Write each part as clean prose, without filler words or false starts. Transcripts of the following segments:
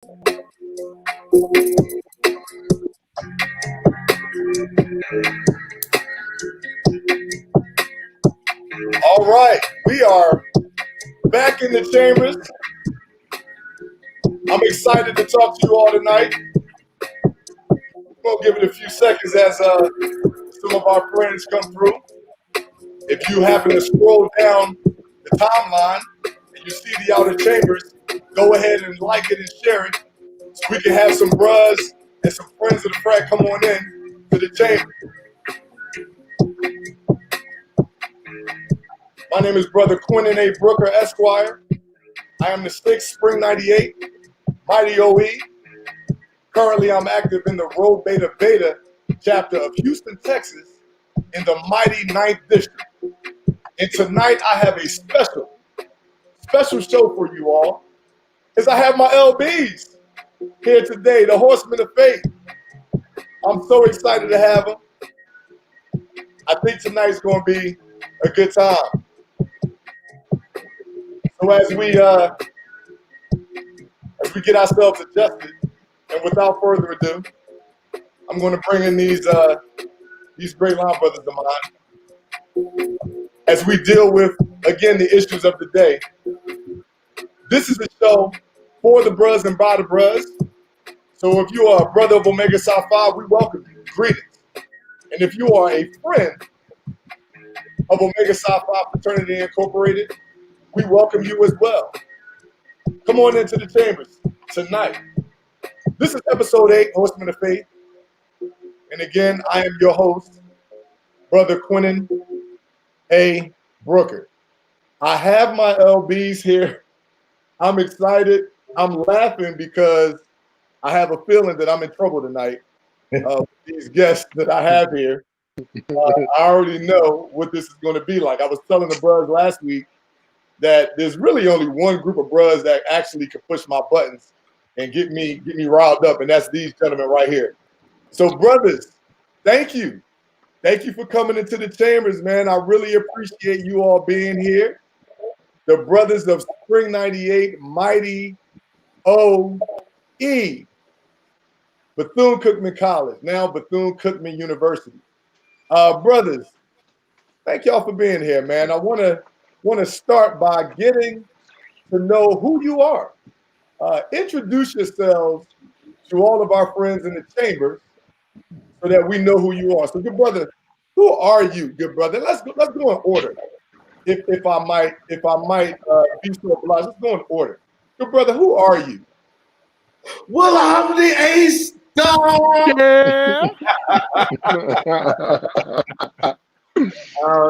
All right, we are back in the chambers. I'm excited to talk to you all tonight. We'll give it a few seconds as some of our friends come through. If you happen to scroll down the timeline and you see the outer chambers, go ahead and like it and share it so we can have some bros and some friends of the frat come on in to the chamber. My name is Brother Quentin A. Brooker, Esquire. I am the 6th Spring 98, Mighty OE. Currently, I'm active in the Rho Beta Beta chapter of Houston, Texas, in the mighty 9th District. And tonight, I have a special show for you all, as I have my LBs here today, the Horsemen of Faith. I'm so excited to have them. I think tonight's going to be a good time. So as we get ourselves adjusted, and without further ado, I'm going to bring in these great line brothers of mine as we deal with, again, the issues of the day. This is a show for the bros and by the bros. So if you are a brother of Omega Psi Phi, we welcome you. Greetings. And if you are a friend of Omega Psi Phi Fraternity Incorporated, we welcome you as well. Come on into the chambers tonight. This is episode 8, Horsemen of Faith. And again, I am your host, Brother Quentin A. Brooker. I have my LBs here. I'm excited. I'm laughing because I have a feeling that I'm in trouble tonight with these guests that I have here. I already know what this is going to be like. I was telling the bros last week that there's really only one group of bros that actually can push my buttons and get me riled up, and that's these gentlemen right here. So, brothers, thank you. Thank you for coming into the chambers, man. I really appreciate you all being here. The brothers of Spring 98, Mighty OE, Bethune-Cookman College, now Bethune-Cookman University. Brothers, thank y'all for being here, man. I want to start by getting to know who you are. Introduce yourselves to all of our friends in the chambers so that we know who you are. So, good brother, who are you, good brother? Let's go in order. If I might be so obliged, let's go in order. Good brother, who are you? Well, I'm the ace star.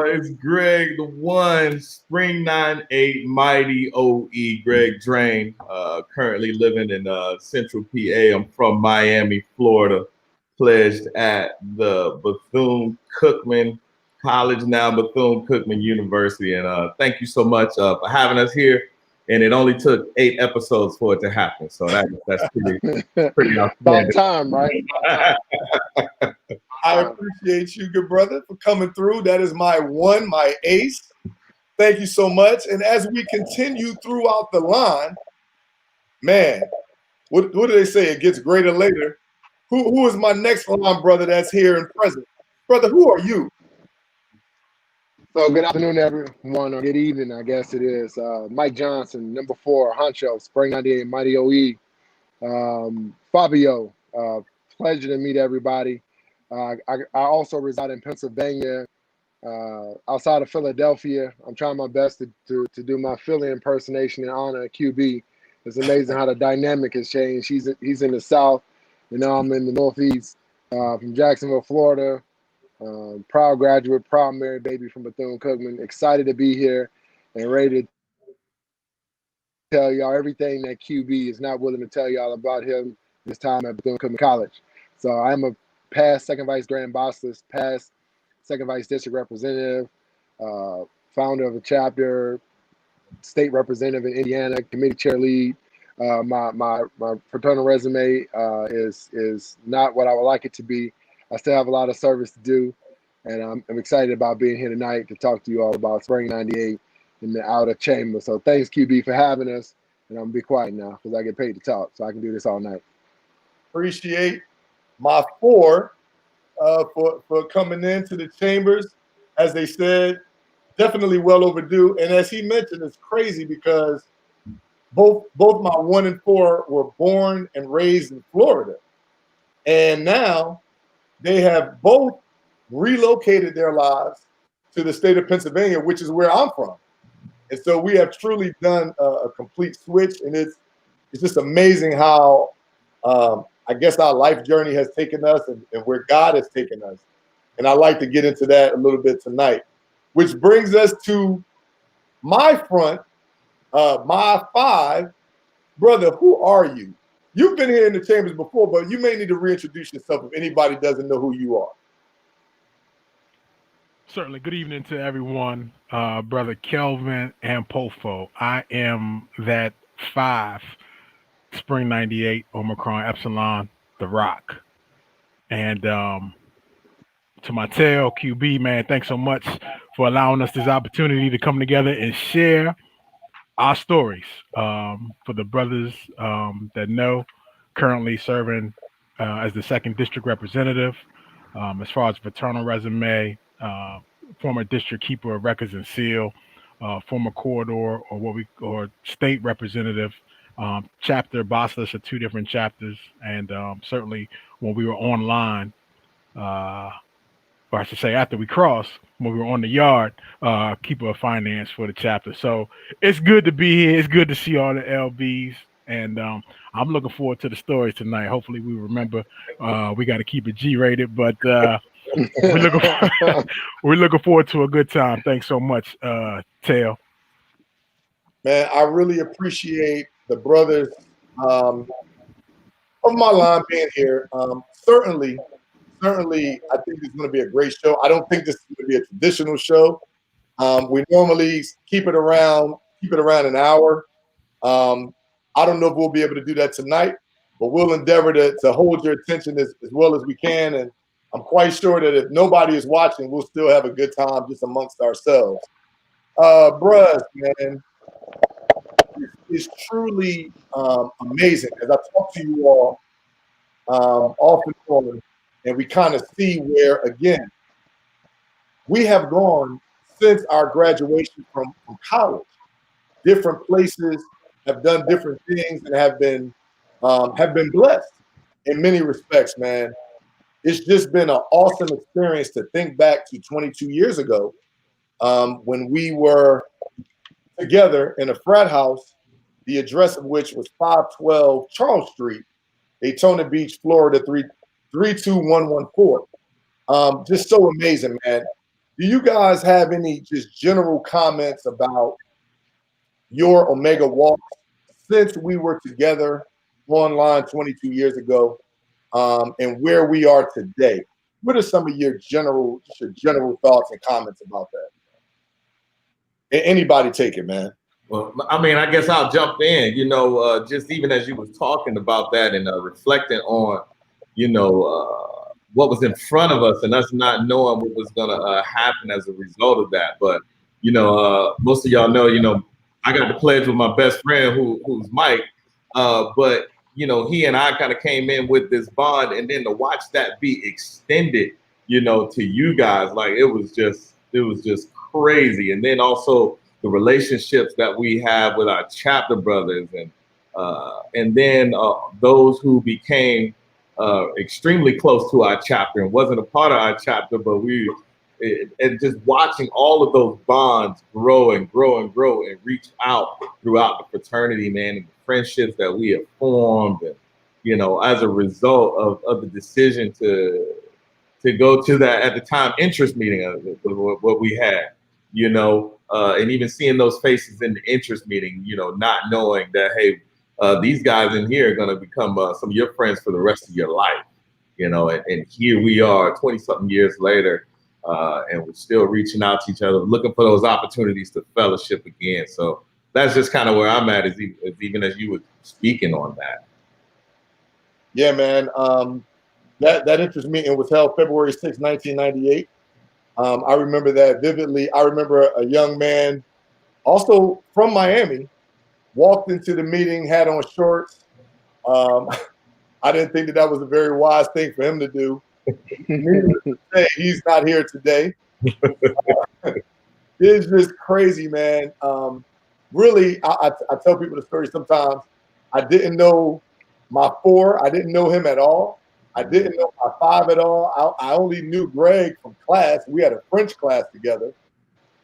It's Greg, the one, Spring 98, Mighty OE, Greg Drain. Currently living in Central PA. I'm from Miami, Florida. Pledged at the Bethune-Cookman College, now Bethune-Cookman University. And thank you so much for having us here. And it only took 8 episodes for it to happen. So that's pretty about time, right? I appreciate you, good brother, for coming through. That is my ace. Thank you so much. And as we continue throughout the line, man, what do they say? It gets greater later. Who is my next line brother that's here and present? Brother, who are you? So good afternoon, everyone, or good evening, I guess it is. Mike Johnson, number 4, Honcho, Spring 98, Mighty OE. Fabio, pleasure to meet everybody. I also reside in Pennsylvania, outside of Philadelphia. I'm trying my best to do my Philly impersonation in honor of QB. It's amazing how the dynamic has changed. He's in the South, and now I'm in the Northeast. From Jacksonville, Florida. Proud graduate, proud married baby from Bethune-Cookman. Excited to be here and ready to tell y'all everything that QB is not willing to tell y'all about him this time at Bethune-Cookman College. So I'm a past second vice grand boss, past second vice district representative, founder of a chapter, state representative in Indiana, committee chair lead. My fraternal resume is not what I would like it to be. I still have a lot of service to do, and I'm excited about being here tonight to talk to you all about Spring 98 in the outer chamber. So thanks, QB, for having us, And I'm gonna be quiet now because I get paid to talk, so I can do this all night. Appreciate my four for coming into the chambers. As they said, definitely well overdue. And as he mentioned, it's crazy because both my 1 and 4 were born and raised in Florida. And now they have both relocated their lives to the state of Pennsylvania, which is where I'm from. And so we have truly done a complete switch. And it's just amazing how I guess our life journey has taken us and where God has taken us. And I'd like to get into that a little bit tonight, which brings us to my front, my 5. Brother, who are you? You've been here in the chambers before, but you may need to reintroduce yourself if anybody doesn't know who you are. Certainly. Good evening to everyone, Brother Kelvin and Pofo. I am that 5, Spring 98, Omicron Epsilon, The Rock. And to my tail, QB, man, thanks so much for allowing us this opportunity to come together and share our stories. For the brothers that know, currently serving as the 2nd District Representative. As far as fraternal resume, former District Keeper of Records and Seal, former corridor or state representative, chapter bossless of 2 different chapters, and certainly when we were online, or I should say after we crossed, when we were on the yard, keeper of finance for the chapter. So it's good to be here. It's good to see all the LBs. And I'm looking forward to the stories tonight. Hopefully we remember we got to keep it G-rated, but we're looking forward to a good time. Thanks so much, Tail. Man, I really appreciate the brothers of my line being here. Certainly, I think it's going to be a great show. I don't think this is going to be a traditional show. We normally keep it around an hour. I don't know if we'll be able to do that tonight, but we'll endeavor to hold your attention as well as we can. And I'm quite sure that if nobody is watching, we'll still have a good time just amongst ourselves. Bruh, man, it's truly amazing. As I talk to you all off and on, and we kind of see where, again, we have gone since our graduation from college. Different places have done different things and have been blessed in many respects, man. It's just been an awesome experience to think back to 22 years ago when we were together in a frat house, the address of which was 512 Charles Street, Daytona Beach, Florida, 32114. Just so amazing, man. Do you guys have any just general comments about your Omega walk since we were together online 22 years ago, and where we are today? What are some of your general thoughts and comments about that? Anybody take it, man. Well, I mean, I guess I'll jump in. You know, just even as you was talking about that and reflecting on, you know, what was in front of us and us not knowing what was going to happen as a result of that. But, you know, most of y'all know, you know, I got to pledge with my best friend who's Mike. But, you know, he and I kind of came in with this bond, and then to watch that be extended, you know, to you guys, like it was just crazy. And then also the relationships that we have with our chapter brothers and then those who became extremely close to our chapter and wasn't a part of our chapter, but and just watching all of those bonds grow and grow and grow and reach out throughout the fraternity, man, and the friendships that we have formed, and, you know, as a result of the decision to go to that, at the time, interest meeting, what we had, you know, and even seeing those faces in the interest meeting, you know, not knowing that, hey, these guys in here are going to become some of your friends for the rest of your life, you know, and here we are 20-something years later, and we're still reaching out to each other, looking for those opportunities to fellowship again. So that's just kind of where I'm at, as even as you were speaking on that. Yeah, man. That interest meeting was held February 6, 1998. I remember that vividly. I remember a young man, also from Miami, walked into the meeting, had on shorts. I didn't think that was a very wise thing for him to do. Needless to say, he's not here today. It's just crazy, man. Really, I tell people the story sometimes. I didn't know my 4. I didn't know him at all. I didn't know my 5 at all. I only knew Greg from class. We had a French class together.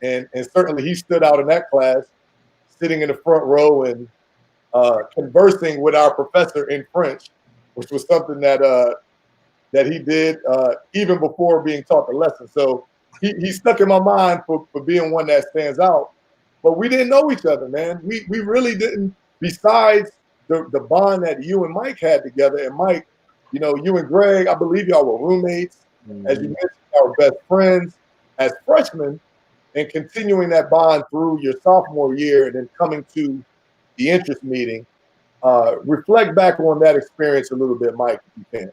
And certainly he stood out in that class, sitting in the front row and conversing with our professor in French, which was something that that he did even before being taught the lesson. So he stuck in my mind for being one that stands out. But we didn't know each other, man. We really didn't, besides the bond that you and Mike had together. And Mike, you know, you and Greg, I believe y'all were roommates. As you mentioned, y'all were best friends as freshmen, and continuing that bond through your sophomore year and then coming to the interest meeting. Reflect back on that experience a little bit, Mike, if you can.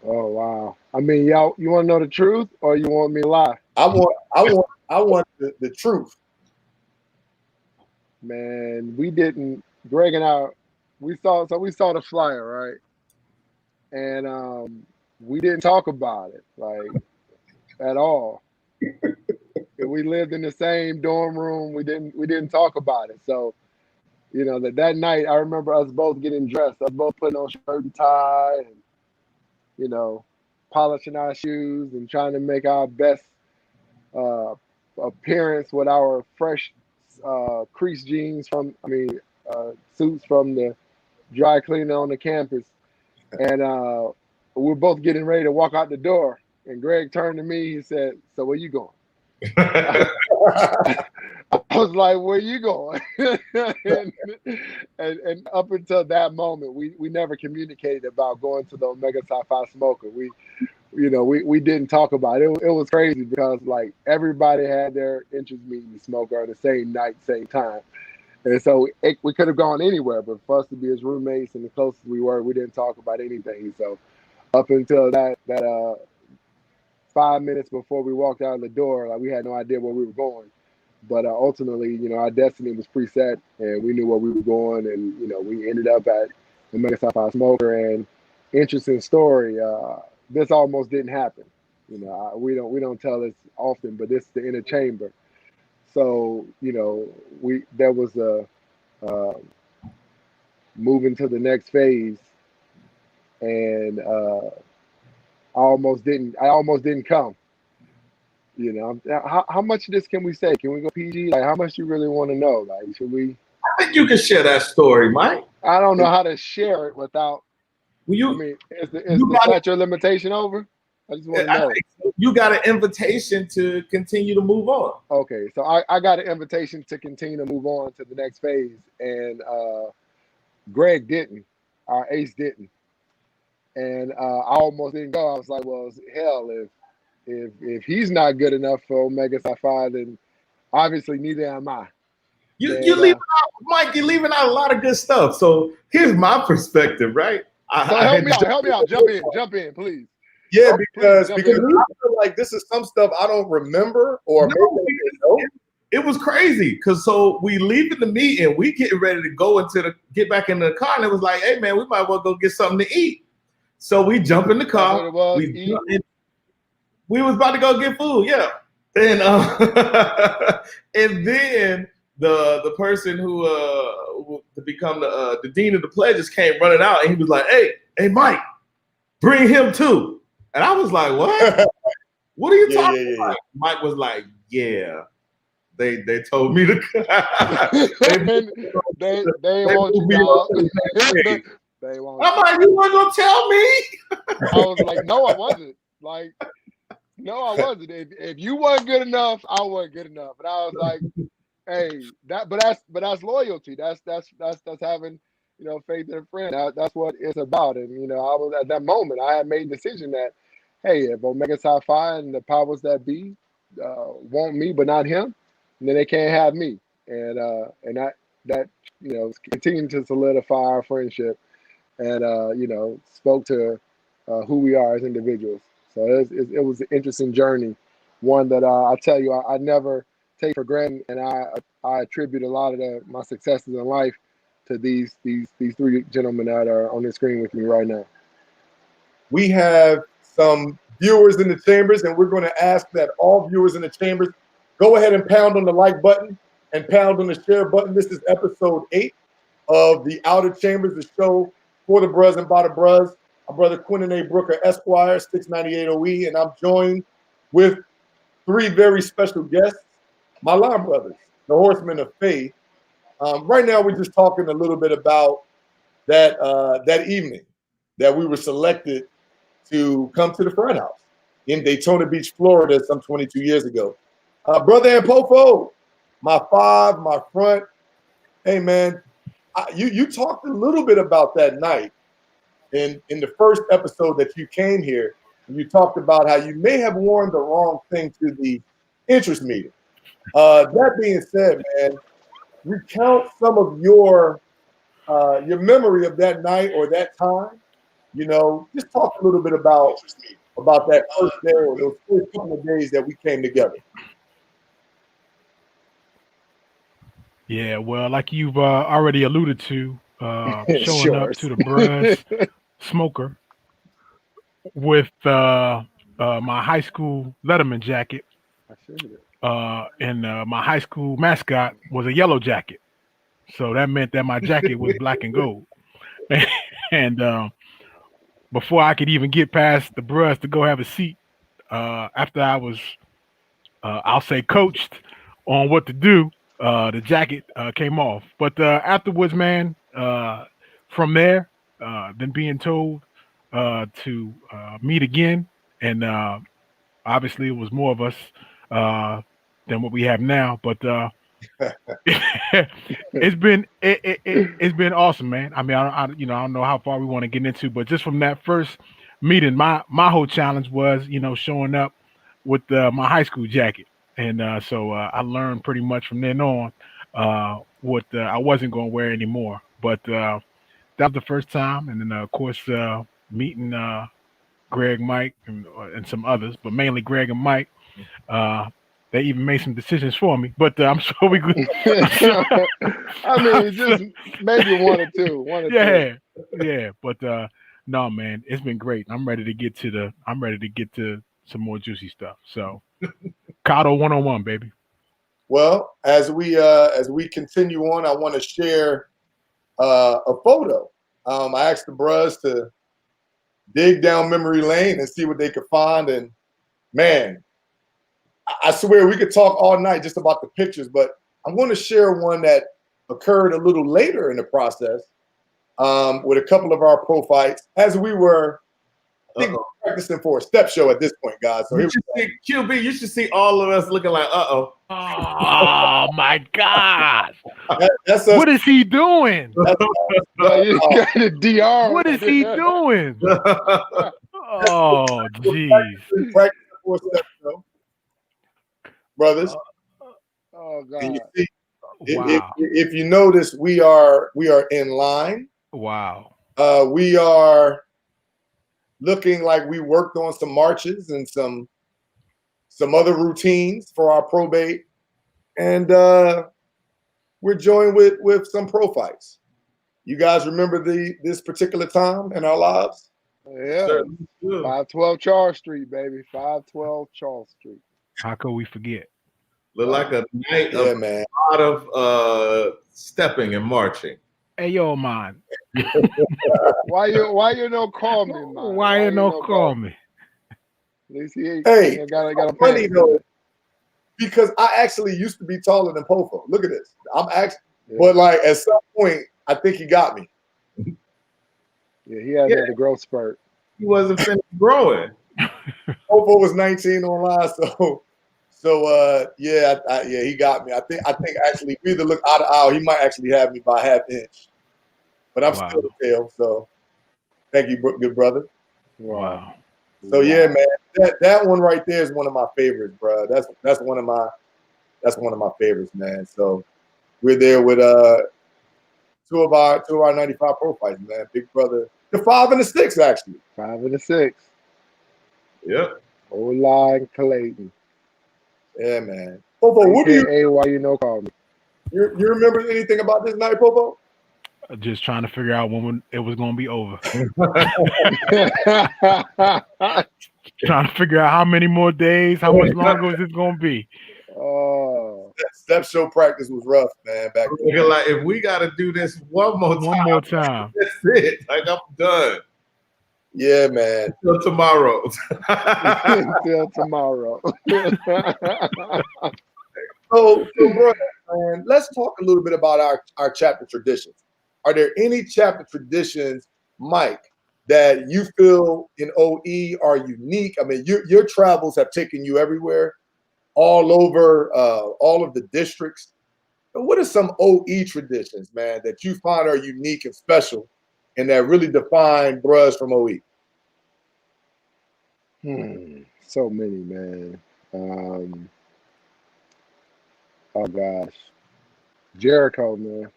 Oh wow! I mean, y'all, you want to know the truth, or you want me to lie? I want the truth. Man, we didn't. Greg and I, we saw the flyer, right? And we didn't talk about it like at all. We lived in the same dorm room. We didn't talk about it. So, you know, that night, I remember us both getting dressed, us both putting on shirt and tie, and you know, polishing our shoes and trying to make our best appearance with our fresh crease jeans suits from the dry cleaner on the campus. And we're both getting ready to walk out the door. And Greg turned to me, he said, "So where you going?" I was like, "Where you going?" and up until that moment, we never communicated about going to the Omega Psi Phi Smoker. We didn't talk about it. It was crazy because like everybody had their interest meeting the smoker on the same night, same time. And so we could have gone anywhere, but for us to be as roommates and the closest we were, we didn't talk about anything. So up until that 5 minutes before we walked out the door, like we had no idea where we were going. But ultimately, you know, our destiny was preset, and we knew where we were going, and you know, we ended up at the Omega Psi Phi Smoker. And interesting story, this almost didn't happen. You know, we don't tell this often, but this is the inner chamber. So you know, there was a moving to the next phase, and I almost didn't come. You know, how much of this can we say? Can we go PG? Like, how much you really want to know? Like, should we? I think you can share that story, Mike. I don't know how to share it without. Well, I mean, is the statute of limitation over? I just want to know. You got an invitation to continue to move on. Okay, so I got an invitation to continue to move on to the next phase, and Greg didn't. Our ace didn't, and I almost didn't go. I was like, well, hell, if he's not good enough for Omega Psi Phi, then obviously neither am I. You're leaving out, Mike. You're leaving out a lot of good stuff. So here's my perspective, right? Help me out. Jump in, please. Yeah, because I feel like this is some stuff I don't remember or maybe it was crazy because so we leaving the meeting, we getting ready to get back in the car, and it was like, hey man, we might well go get something to eat. So we jump in the car. We was about to go get food, yeah. And and then the person who to become the dean of the pledges came running out, and he was like, hey Mike, bring him too. And I was like, what? What are you talking about? Mike was like, yeah. They told me to they want you, dog. They won't. I'm like, you weren't gonna tell me? I was like, no, I wasn't. Like, no, I wasn't. If you weren't good enough, I wasn't good enough. And I was like, hey, that's loyalty. That's having, you know, faith in a friend. That's what it's about. And you know, I was at that moment, I had made a decision that, hey, if Omega Psi Phi and the powers that be want me but not him, then they can't have me. And that you know, continued to solidify our friendship, and you know, spoke to who we are as individuals. So it was an interesting journey, one that I tell you, I never take for granted, and I attribute a lot of my successes in life to these three gentlemen that are on the screen with me right now. We have some viewers in the chambers, and we're going to ask that all viewers in the chambers go ahead and pound on the like button and pound on the share button. This is episode 8 of the Outer Chambers, the show for the Bruz and by the Bruz. My brother Quentin A. Brooker, Esquire, 698 OE, and I'm joined with 3 very special guests, my line brothers, the Horsemen of Faith. Right now, we're just talking a little bit about that evening that we were selected to come to the frat house in Daytona Beach, Florida, some 22 years ago. Brother and Pofo, my 5, my front. Hey, man, you talked a little bit about that night in the first episode that you came here. And you talked about how you may have worn the wrong thing to the interest meeting. That being said, man, recount some of your memory of that night or that time. You know, just talk a little bit about that first day or those first couple of days that we came together. Yeah, well, like you've already alluded to, showing Sure. up to the Bruz Smoker with my high school Letterman jacket, and my high school mascot was a yellow jacket. So that meant that my jacket was black and gold. And before I could even get past the Bruz to go have a seat, after I was, I'll say, coached on what to do, the jacket came off. But afterwards, man, from there, then being told to meet again, and obviously it was more of us than what we have now. But it's been awesome, man. I mean, I don't know how far we want to get into, but just from that first meeting, my whole challenge was, showing up with my high school jacket, and so I learned pretty much from then on what I wasn't going to wear anymore. But that was the first time, and then of course meeting Greg, Mike, and some others, but mainly Greg and Mike. They even made some decisions for me, but I'm sure we could. I mean, just maybe one or two. Yeah. But no, man, it's been great. I'm ready to get to some more juicy stuff. So, Cotto 101, baby. Well, as we continue on, I want to share a photo. I asked the Bruz to dig down memory lane and see what they could find, and man, I swear we could talk all night just about the pictures, but I'm going to share one that occurred a little later in the process with a couple of our pro fights as we were, I think, practicing for a step show at this point, guys. So QB, you should see all of us looking like, Oh my God! that's what is he doing? You got the DR. What is he doing? Oh, jeez. Practicing for a step show, brothers. Oh God! And you see, Wow. if you notice, we are in line. Wow. We are looking like we worked on some marches and some other routines for our probate, and we're joined with some pro fights. You guys remember this particular time in our lives? Yeah, Certainly. 512 Charles Street, baby. 512 Charles Street. How could we forget? Look like a night Yeah, of man. a lot of stepping and marching. Hey, yo, man. Why you no call me, man? Why you no call me? At least he Hey, got a funny though, because I actually used to be taller than Pofo. Look at this. But like at some point, I think he got me. Yeah, he had the growth spurt. He wasn't finished growing. Pofo was 19 online, so yeah, he got me. I think actually we either look out of aisle, he might actually have me by half inch. But I'm still a tail, so thank you, good brother. Wow. So yeah, man, that one right there is one of my favorites, bro. That's one of my favorites, man. So we're there with two of our 95 pro fights, man. Big brother, the 5 and the 6 actually. 5 and the 6. Yep. O-line Clayton. Yeah, man. Popo, what do you AKA why you know call me. you remember anything about this night, Popo? Just trying to figure out when it was going to be over. Trying to figure out how many more days, how much longer was this going to be. Oh, Step show practice was rough, man. Back then. Nigga, like, if we got to do this one more time, that's it. Like, I'm done. Yeah, man. Until tomorrow. until tomorrow. So, bro, man, let's talk a little bit about our chapter traditions. Are there any chapter traditions, Mike, that you feel in OE are unique? I mean, your travels have taken you everywhere, all over, all of the districts. But what are some OE traditions, man, that you find are unique and special and that really define bros from OE? So many, man. Oh gosh, Jericho, man.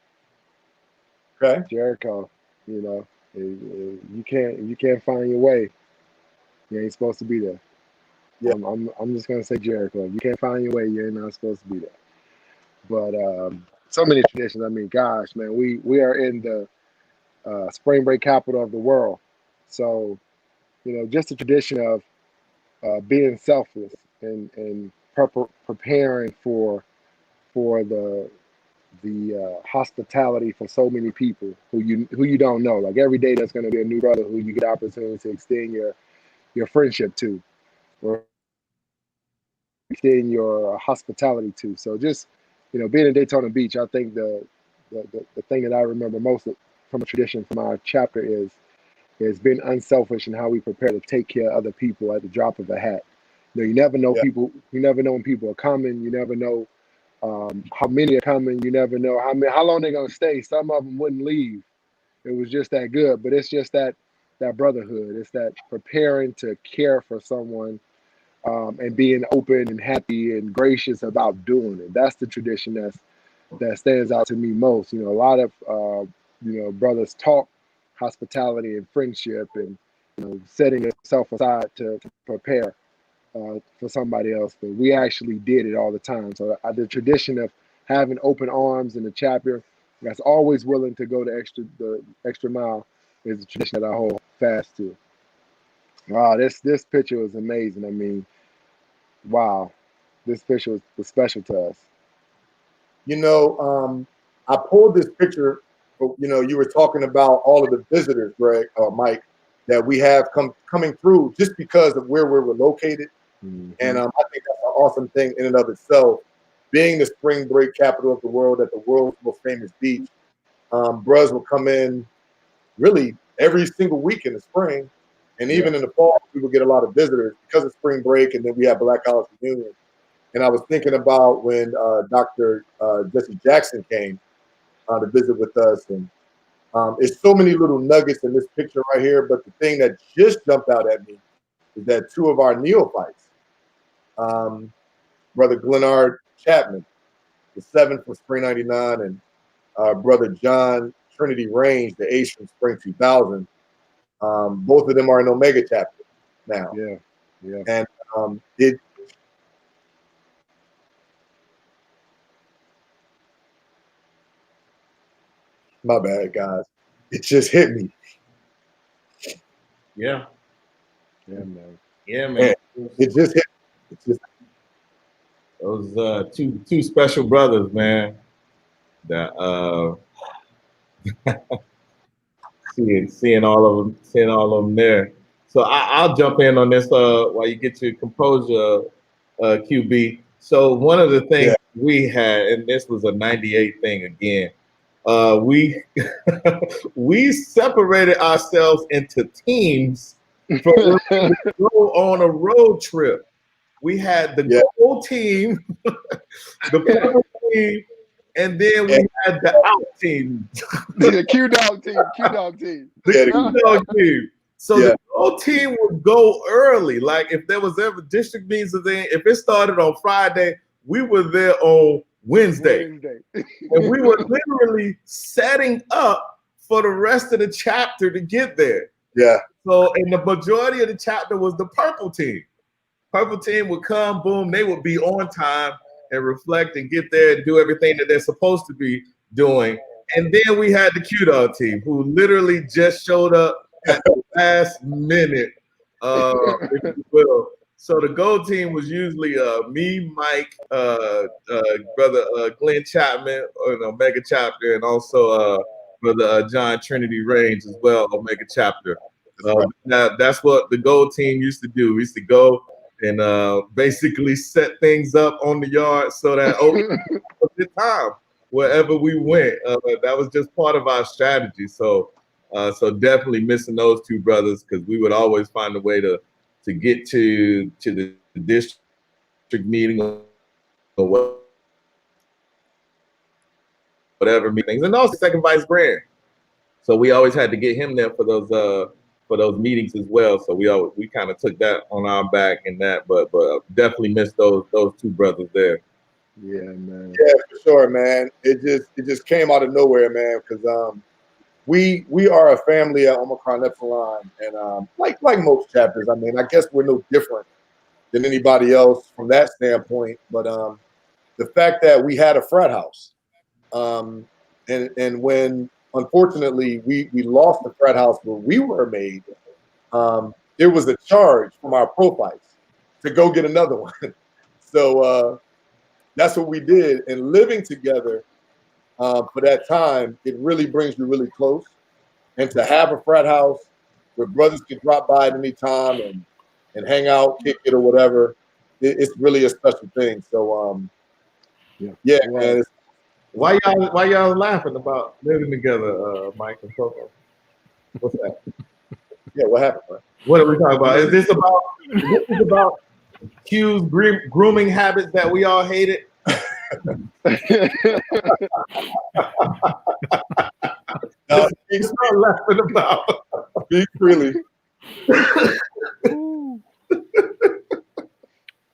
Okay. Jericho. You know, you can't find your way. You ain't supposed to be there. Yeah. I'm just gonna say Jericho. If you can't find your way, you're not supposed to be there. But so many traditions. I mean, gosh, man, we are in the spring break capital of the world. So, you know, just the tradition of being selfless and preparing for the hospitality for so many people who you don't know. Like every day, there's going to be a new brother who you get the opportunity to extend your friendship to, or extend your hospitality to. So just, you know, being in Daytona Beach, I think the thing that I remember most from a tradition from our chapter is being unselfish in how we prepare to take care of other people at the drop of a hat. You know, you never know people. You never know when people are coming. You never know how many are coming. You never know how long they're gonna stay. Some of them wouldn't leave. It was just that good. But it's just that brotherhood. It's that preparing to care for someone and being open and happy and gracious about doing it. That's the tradition that stands out to me most. You know, a lot of brothers talk hospitality and friendship and, you know, setting yourself aside to prepare for somebody else, but we actually did it all the time. So the tradition of having open arms in the chapter that's always willing to go the extra mile is a tradition that I hold fast to. Wow, this picture was amazing. I mean, wow, this picture was special to us. You know, I pulled this picture. You know, you were talking about all of the visitors, Greg, Mike, that we have coming through just because of where we're located. Mm-hmm. And I think that's an awesome thing in and of itself. Being the spring break capital of the world at the world's most famous beach, bros will come in really every single week in the spring. And even in the fall, we will get a lot of visitors because of spring break. And then we have Black College Reunion. And I was thinking about when Dr. Jesse Jackson came to visit with us. And there's so many little nuggets in this picture right here. But the thing that just jumped out at me is that two of our neophytes, Brother Glenard Chapman, the 7th from Spring 99, and Brother John Trinity Range, the 8th from Spring 2000. Both of them are in Omega chapter now. Yeah. And it my bad, guys. It just hit me. Yeah, man. It just hit me. It just those two special brothers, man. That seeing all of them there. So I'll jump in on this while you get your composure, QB. So one of the things we had, and this was a '98 thing again. We we separated ourselves into teams for go on a road trip. We had the gold team, the purple team, and then we had the out team. The Q Dog team. The Q Dog team. So the gold team would go early. Like if there was ever district meetings, if it started on Friday, we were there on Wednesday. And we were literally setting up for the rest of the chapter to get there. Yeah. So, and the majority of the chapter was the purple team. Purple team would come, boom, they would be on time. and reflect and get there and do everything that they're supposed to be doing. And then we had the Q-Dog team, who literally just showed up at the last minute, if you will. So the Gold team was usually me, Mike, brother Glenn Chapman, or Omega Chapter, and also brother John Trinity Range as well, Omega Chapter. Now that's what the Gold team used to do. We used to go and basically set things up on the yard so that was the time wherever we went. That was just part of our strategy. So definitely missing those two brothers, because we would always find a way to get to the district meeting or whatever meetings, and also second vice grand. So we always had to get him there for those meetings as well. So we kind of took that on our back and that, but definitely missed those two brothers there. Yeah, man. Yeah, for sure, man. It just came out of nowhere, man, because we are a family at Omicron Epsilon, and like most chapters, I mean, I guess we're no different than anybody else from that standpoint. But the fact that we had a frat house, and when unfortunately we lost the frat house where we were made, there was a charge from our pro fights to go get another one. So that's what we did, and living together. For that time, it really brings you really close. And to have a frat house where brothers can drop by at any time and hang out, kick it, or whatever, it's really a special thing. So, yeah, man. Why y'all laughing about living together, Mike and Coco? What's that? Yeah, what happened, man? What are we talking about? Is this about Q's grooming habits that we all hated? He's not laughing about. Speak freely.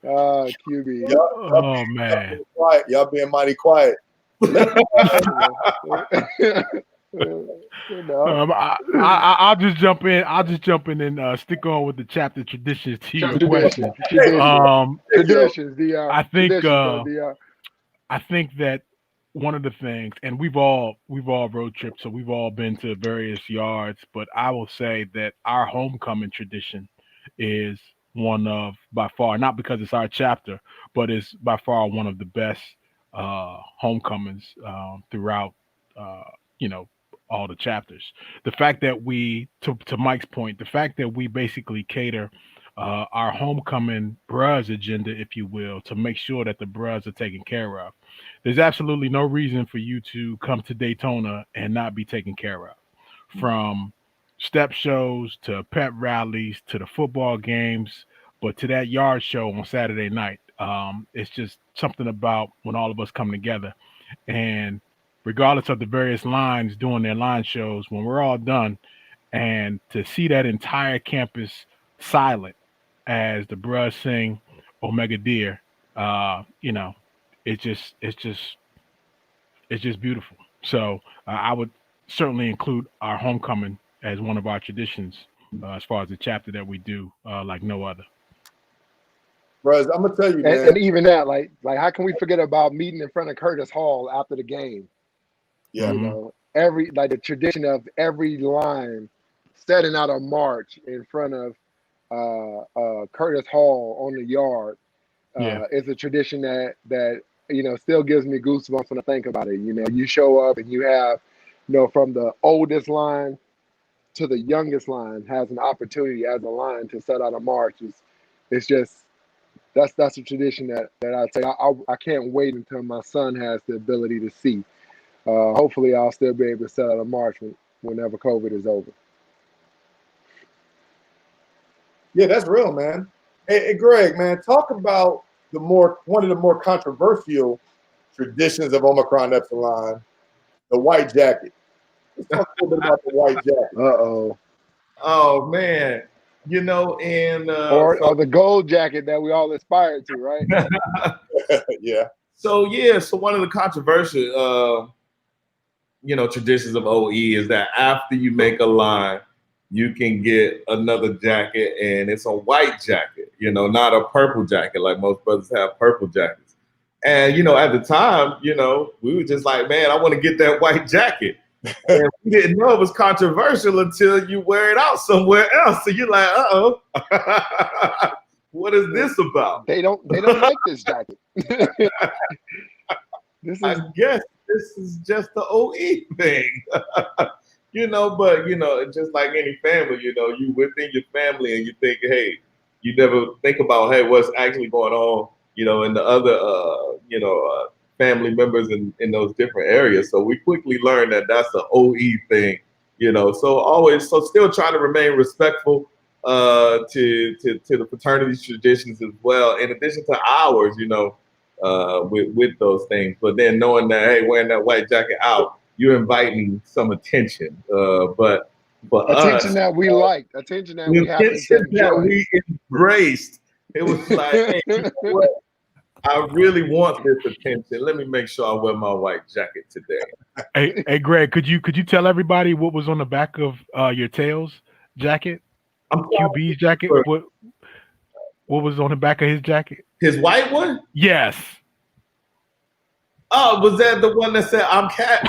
QB. Oh man, Quiet. Y'all being mighty quiet. I'll just jump in. And stick on with the chapter traditions to your question. Traditions, DR. I think that one of the things, and we've all road tripped, so we've all been to various yards, but I will say that our homecoming tradition is one of, by far, not because it's our chapter, but it's by far one of the best homecomings throughout all the chapters. The fact that we, to Mike's point, the fact that we basically cater our homecoming bruhs agenda, if you will, to make sure that the bruhs are taken care of. There's absolutely no reason for you to come to Daytona and not be taken care of. From step shows to pep rallies to the football games, but to that yard show on Saturday night. It's just something about when all of us come together. And regardless of the various lines doing their line shows, when we're all done, and to see that entire campus silent as the bruhs sing Omega Deer, it's just beautiful. So I would certainly include our homecoming as one of our traditions as far as the chapter that we do like no other. Bruh, I'm gonna tell you, man. And even that, like how can we forget about meeting in front of Curtis Hall after the game? Yeah, the tradition of every line setting out a march in front of Curtis Hall on the yard is a tradition that still gives me goosebumps when I think about it. You show up and you have, from the oldest line to the youngest line has an opportunity as a line to set out a march. It's just that's a tradition that I'd say I can't wait until my son has the ability to see. Hopefully, I'll still be able to set out a march whenever COVID is over. Yeah, that's real, man. Hey, Greg, man, talk about one of the more controversial traditions of Omicron Epsilon, the white jacket. Let's talk a little bit about the white jacket. Oh man, and or the gold jacket that we all aspire to, right? Yeah. So one of the controversial traditions of OE is that after you make a line, you can get another jacket, and it's a white jacket, not a purple jacket like most brothers have purple jackets. And at the time, we were just like, man, I want to get that white jacket. And we didn't know it was controversial until you wear it out somewhere else. So you're like, uh-oh, what is this about? They don't like this jacket. I guess this is just the OE thing. But just like any family, you within your family and you think, hey, you never think about, hey, what's actually going on, in the other, family members in those different areas. So we quickly learned that that's the OE thing, so still trying to remain respectful to the fraternity traditions as well, in addition to ours, with those things. But then knowing that, hey, wearing that white jacket out, you're inviting some attention. But attention us, that we liked, attention that we happen to attention that enjoy. we embraced. It was like, hey, you know what? I really want this attention. Let me make sure I wear my white jacket today. Hey, Greg, could you tell everybody what was on the back of your Tails jacket? QB's jacket. What was on the back of his jacket? His white one? Yes. Oh, was that the one that said "I'm cat"?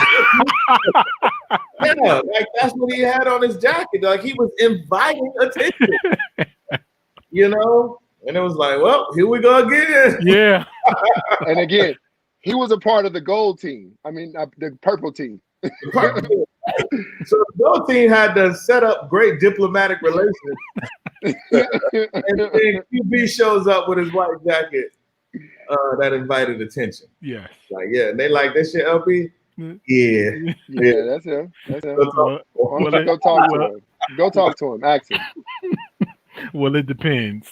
Yeah, like that's what he had on his jacket. Like he was inviting attention. And it was like, well, here we go again. Yeah. And again, he was a part of the gold team. I mean, the purple team. So the gold team had to set up great diplomatic relations. And then QB shows up with his white jacket that invited attention. Yes. Like, yeah, and they like that shit, LP? Yeah. Yeah, that's him. That's him. Go talk to him. Go talk to him. Ask him. Well, it depends.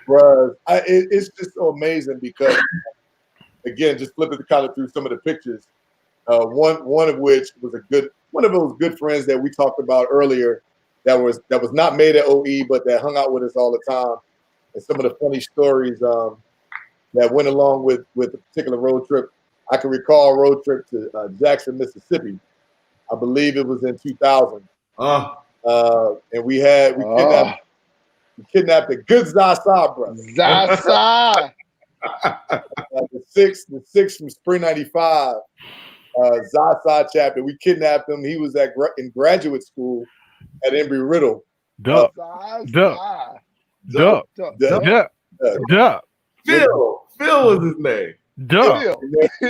Bruh, it's just so amazing because, again, just flipping the color through some of the pictures. One of which was one of those good friends that we talked about earlier, that was not made at OE, but that hung out with us all the time, and some of the funny stories that went along with a particular road trip. I can recall a road trip to Jackson, Mississippi. I believe it was in 2000. And we kidnapped the good Zaza brother. Zaza. The six from Spring 95. Zaza chapter. We kidnapped him. He was in graduate school at Embry-Riddle. Duck. Phil was his name. Duck. He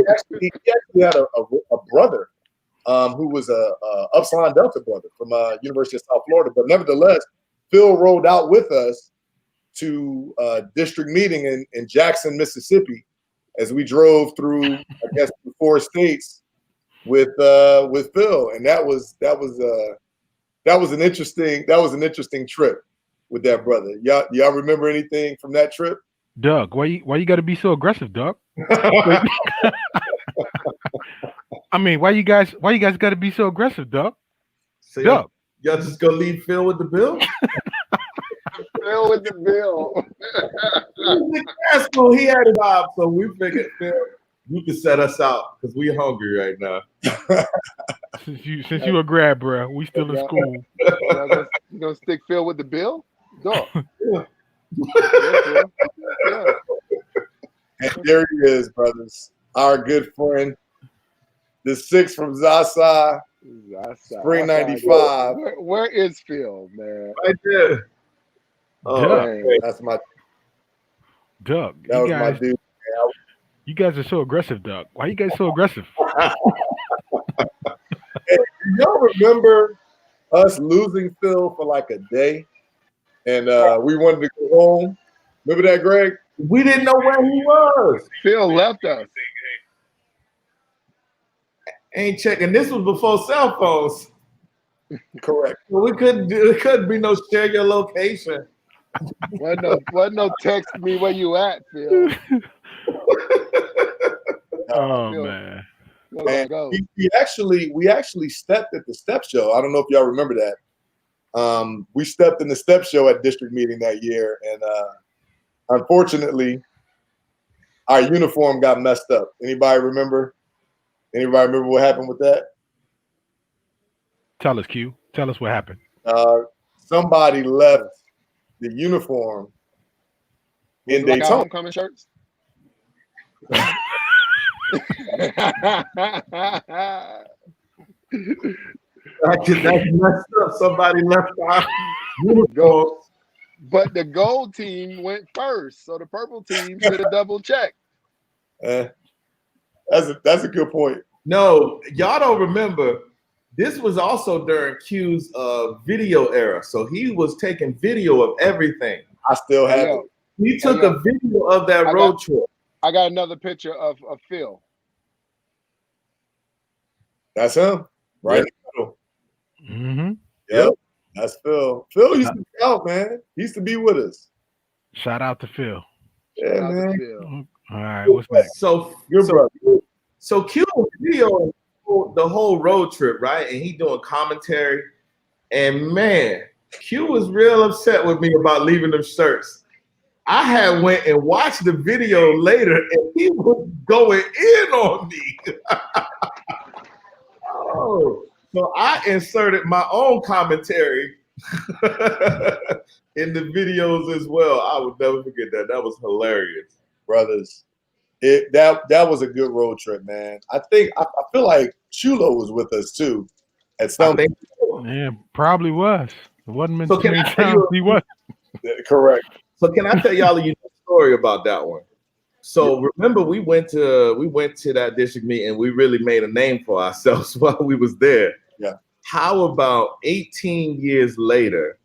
actually had a brother who was a Upsilon Delta brother from University of South Florida. But nevertheless, Phil rode out with us to district meeting in Jackson, Mississippi, as we drove through, I guess, the 4 states with Phil, and that was an interesting trip with that brother. Y'all remember anything from that trip? Doug, why you got to be so aggressive, Doug? I mean, why you guys got to be so aggressive, Doug? So Doug, y'all just gonna leave Phil with the bill? Phil with the bill. That's cool. He had it up, so we figured, Phil, you can set us out because we hungry right now. Since you a grad, bro, we still in school. You gonna stick Phil with the bill? Go. Yeah. And there he is, brothers. Our good friend, the 6 from Zaza, Spring 95. Where is Phil, man? Right there. Oh, man, that's my Doug. That was my dude. You guys are so aggressive, Doug. Why are you guys so aggressive? Hey, do y'all remember us losing Phil for like a day? And we wanted to go home. Remember that, Greg? We didn't know where he was. Phil left us. Ain't checking. This was before cell phones. Correct. So we couldn't be no share your location. Wasn't no text me where you at, Phil. Oh Phil, man. And we actually stepped at the step show. I don't know if y'all remember that. We stepped in the step show at district meeting that year, and unfortunately, our uniform got messed up. Anybody remember what happened with that? Tell us, Q. Tell us what happened. Somebody left the uniform Was in it like our Daytona. homecoming shirts? That's messed up. Somebody left our uniform. Go. But the gold team went first, so the purple team should have double checked. That's a good point. No, y'all don't remember. This was also during Q's video era, so he was taking video of everything. I still have it. He took a video of that road trip. I got another picture of Phil. That's him, right in the middle. Mm-hmm. Yep, that's Phil. Phil used to be out, man. He used to be with us. Shout out to Phil. Yeah, Shout out to man. Phil. All right, what's next? So Q was videoing the whole road trip, right? And he doing commentary. And man, Q was real upset with me about leaving them shirts. I had went and watched the video later, and he was going in on me. So I inserted my own commentary in the videos as well. I would never forget that. That was hilarious, brothers. That was a good road trip, man. I feel like Chulo was with us too at some point. Yeah, probably was. It wasn't meant So to many times he was. Correct. So can I tell y'all a unique story about that one? So remember, we went to that district meeting and we really made a name for ourselves while we was there. Yeah. How about 18 years later,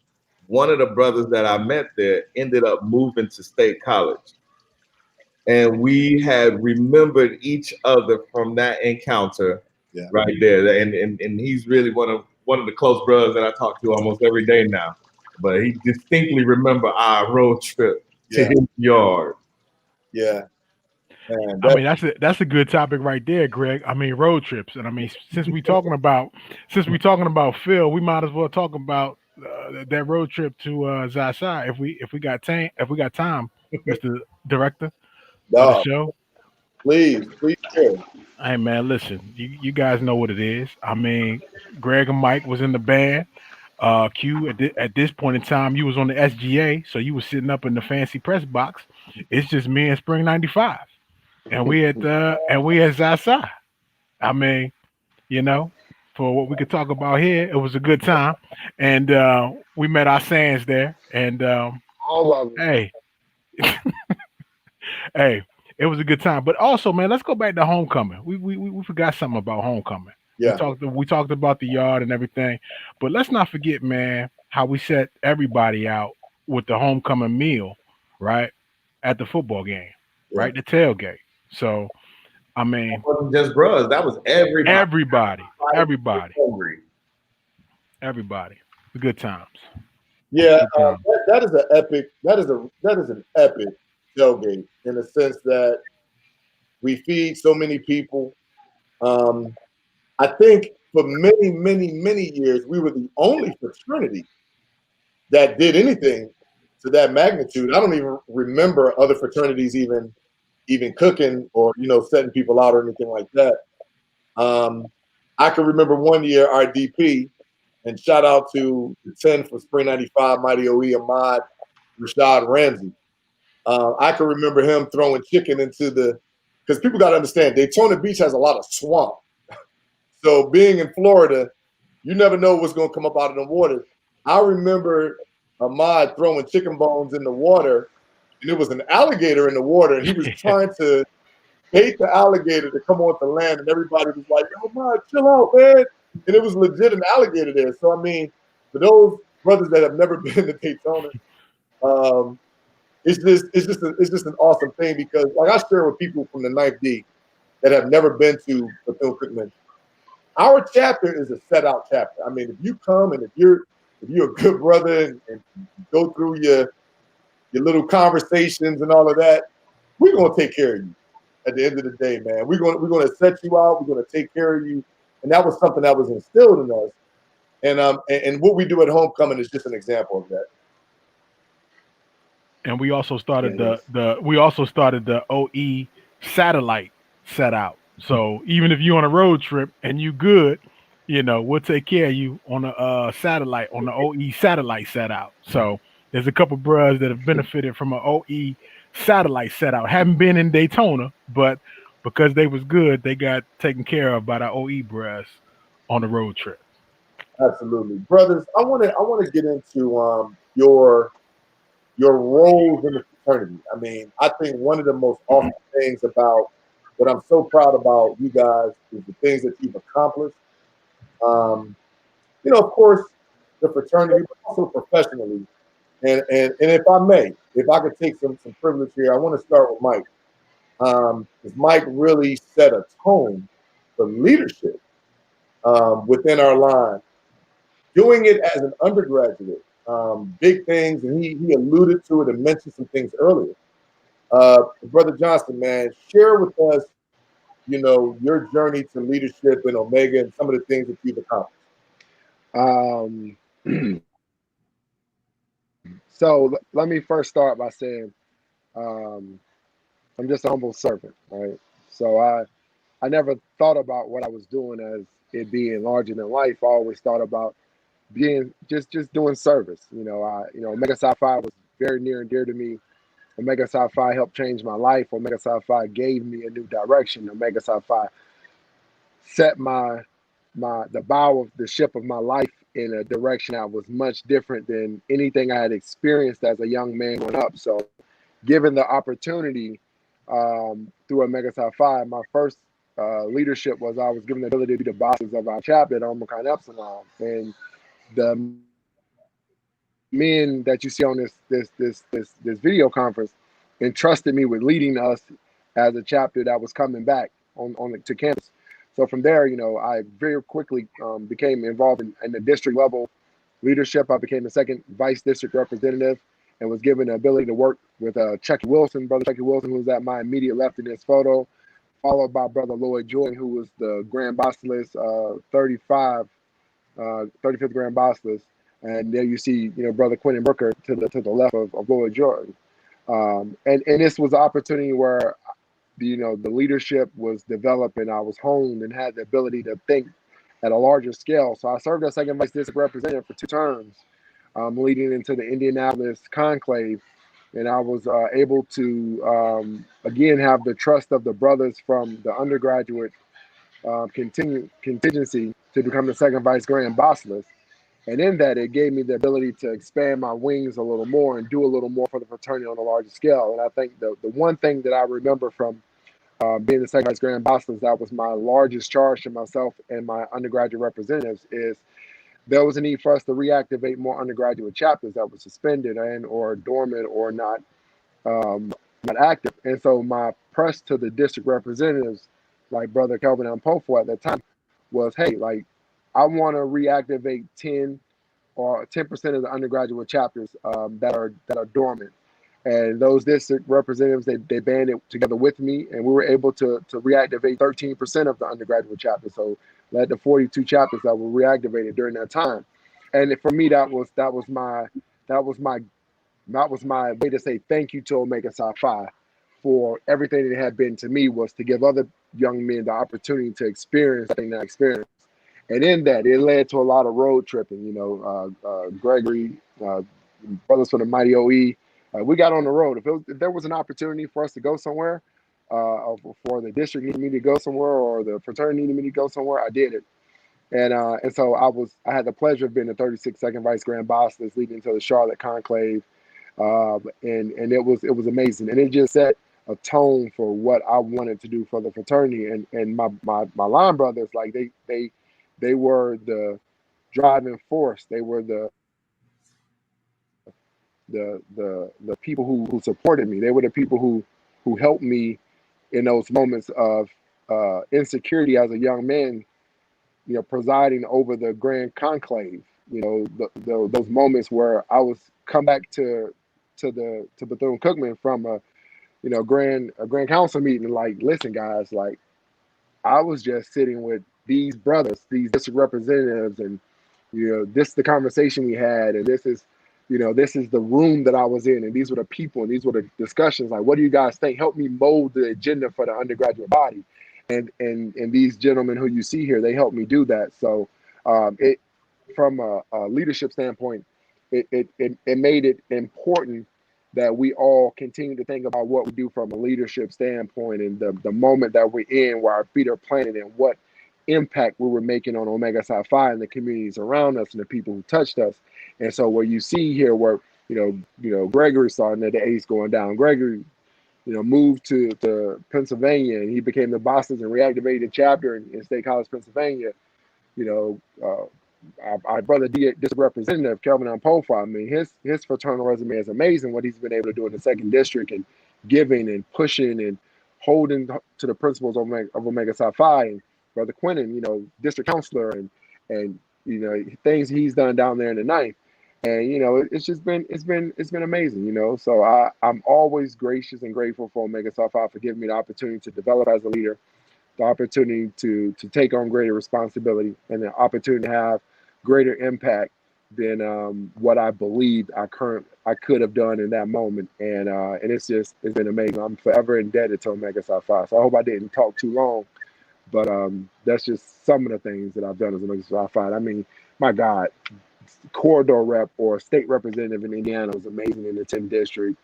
one of the brothers that I met there ended up moving to State College. And we had remembered each other from that encounter right there. And he's really one of the close brothers that I talk to almost every day now. But he distinctly remember our road trip to his yard. Yeah. Man, I mean, that's a good topic right there, Greg. I mean, road trips, and I mean, since we talking about Phil, we might as well talk about that road trip to Zaza if we got time, Mr. Director of the show. Please share. Hey man, listen, you guys know what it is. I mean, Greg and Mike was in the band. Q at this point in time, you was on the SGA, so you was sitting up in the fancy press box. It's just me and Spring 95. And we at Zaza. I mean, you know, for what we could talk about here, it was a good time. And we met our Sands there. And all of them. Hey. Hey, it was a good time. But also, man, let's go back to homecoming. We forgot something about homecoming. Yeah. We talked about the yard and everything. But let's not forget, man, how we set everybody out with the homecoming meal, right? At the football game, right? The tailgate. So, I mean, it wasn't just bros. That was everybody. Everybody. The good times. Yeah, that is an epic tailgate in the sense that we feed so many people. I think for many, many, many years we were the only fraternity that did anything to that magnitude. I don't even remember other fraternities even cooking or setting people out or anything like that. I can remember one year our DP, and shout out to the 10 for Spring 95, Mighty OE, Ahmad, Rashad Ramsey. I can remember him throwing chicken because people got to understand, Daytona Beach has a lot of swamp. So being in Florida, you never know what's going to come up out of the water. I remember Ahmad throwing chicken bones in the water, and there was an alligator in the water, and he was trying to bait the alligator to come onto land, and everybody was like, "Oh my, chill out, man!" And it was legit an alligator there. So I mean, for those brothers that have never been to Daytona, it's just an awesome thing because, like I share with people from the 9th D that have never been to the Phil Cookman, our chapter is a set out chapter. I mean, if you come and if you're a good brother and go through your little conversations and all of that, we're gonna take care of you. At the end of the day, man, we're gonna set you out. We're gonna take care of you, and that was something that was instilled in us. And what we do at homecoming is just an example of that. And we also started the OE satellite set out. So even if you're on a road trip and you good, we'll take care of you on a satellite, on the OE satellite set out. So There's a couple bros that have benefited from an OE satellite set out. Haven't been in Daytona, but because they was good, they got taken care of by the OE bros on the road trip. Absolutely, brothers. I want to get into your roles in the fraternity. I mean, I think one of the most awesome things about what I'm so proud about you guys is the things that you've accomplished. Um, of course, the fraternity, but also professionally. And if I may, if I could take some privilege here, I want to start with Mike. Because Mike really set a tone for leadership within our line. Doing it as an undergraduate, big things, and he alluded to it and mentioned some things earlier. Brother Johnson, man, share with us, your journey to leadership in Omega and some of the things that you've accomplished. Um, so let me first start by saying um, I'm just a humble servant, right? So I never thought about what I was doing as it being larger than life. I always thought about being just doing service. Omega Psi Phi was very near and dear to me. Omega Psi Phi helped change my life. Omega Psi Phi gave me a new direction. Omega Psi Phi set the bow of the ship of my life in a direction that was much different than anything I had experienced as a young man growing up. So, given the opportunity through Omega Psi Phi, my first leadership was I was given the ability to be the bosses of our chapter at Omicron Epsilon, and the men that you see on this video conference entrusted me with leading us as a chapter that was coming back to campus. So from there, I very quickly became involved in the district level leadership. I became the second vice district representative and was given the ability to work with Chucky Wilson, brother Chucky Wilson, who was at my immediate left in this photo, followed by brother Lloyd Jordan, who was the Grand Basilisk 35th Grand Basilisk. And there you see, brother Quentin Brooker to the left of Lloyd Jordan. And this was an opportunity where, the leadership was developed and I was honed and had the ability to think at a larger scale. So I served as second vice district representative for 2 terms, leading into the Indianapolis conclave. And I was able to, again, have the trust of the brothers from the undergraduate contingency to become the second vice grand basilisk. And in that, it gave me the ability to expand my wings a little more and do a little more for the fraternity on a larger scale. And I think the one thing that I remember from being the second vice grand basilisk, that was my largest charge to myself and my undergraduate representatives, is there was a need for us to reactivate more undergraduate chapters that were suspended and or dormant or not active. And so my press to the district representatives, like Brother Kelvin and Pofo at that time, was, hey, like, I want to reactivate 10% of the undergraduate chapters that are dormant. And those district representatives, they banded together with me, and we were able to reactivate 13% of the undergraduate chapters. So led to 42 chapters that were reactivated during that time. And for me, that was my way to say thank you to Omega Psi Phi for everything that it had been to me, was to give other young men the opportunity to experience that experience. And in that, it led to a lot of road tripping. Gregory, brothers from the Mighty OE, we got on the road. If there was an opportunity for us to go somewhere, for the district needed me to go somewhere, or the fraternity needed me to go somewhere, I did it. And so I had the pleasure of being the 36th second vice grand basilisk leading to the Charlotte conclave, and it was amazing, and it just set a tone for what I wanted to do for the fraternity. And my line brothers, like they were the driving force. They were the people who supported me. They were the people who helped me in those moments of insecurity as a young man, presiding over the grand conclave. Those moments where I was come back to Bethune-Cookman from a grand council meeting, like, listen guys, like, I was just sitting with these brothers, these district representatives, and this is the conversation we had, and this is the room that I was in, and these were the people, and these were the discussions. Like, what do you guys think? Help me mold the agenda for the undergraduate body, and these gentlemen who you see here, they helped me do that. So, it from a leadership standpoint, it made it important that we all continue to think about what we do from a leadership standpoint, and the moment that we're in, where our feet are planted, and what impact we were making on Omega Psi Phi and the communities around us and the people who touched us. And so what you see here, where Gregory starting at the Ace going down, Gregory moved to Pennsylvania, and he became the Boston and reactivated chapter in State College, Pennsylvania. Our brother District Representative Kelvin Ampofo, I mean, his fraternal resume is amazing. What he's been able to do in the second district, and giving and pushing and holding to the principles of Omega Psi Phi. And Brother Quentin, district counselor, and things he's done down there in the ninth. And it's been amazing. So I'm always gracious and grateful for Omega Psi Phi for giving me the opportunity to develop as a leader, the opportunity to take on greater responsibility, and the opportunity to have greater impact than what I believed I could have done in that moment. And it's been amazing. I'm forever indebted to Omega Psi Phi. So I hope I didn't talk too long, but that's just some of the things that I've done as Omega Psi Phi. I mean, my God, corridor rep or state representative in Indiana was amazing in the 10th district.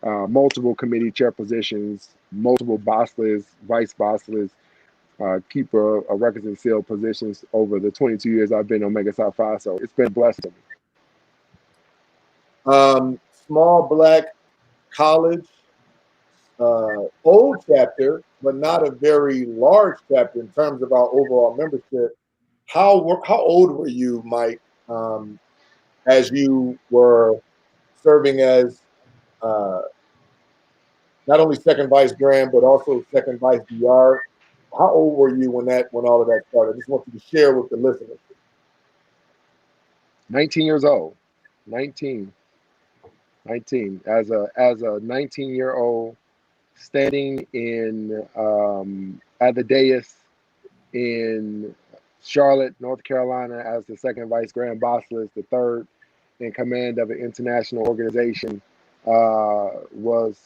Multiple committee chair positions, multiple boss lists, vice boss lists, keeper of records and seal positions over the 22 years I've been Omega Psi Phi. So it's been a blessing to me. Small black college, old chapter, but not a very large chapter in terms of our overall membership. How old were you, Mike, as you were serving as not only second vice grand, but also second vice DR? How old were you when all of that started? I just want you to share with the listeners. 19 years old. 19. As a 19-year-old, standing in at the dais in Charlotte, North Carolina, as the second vice grand boss list, the third in command of an international organization, was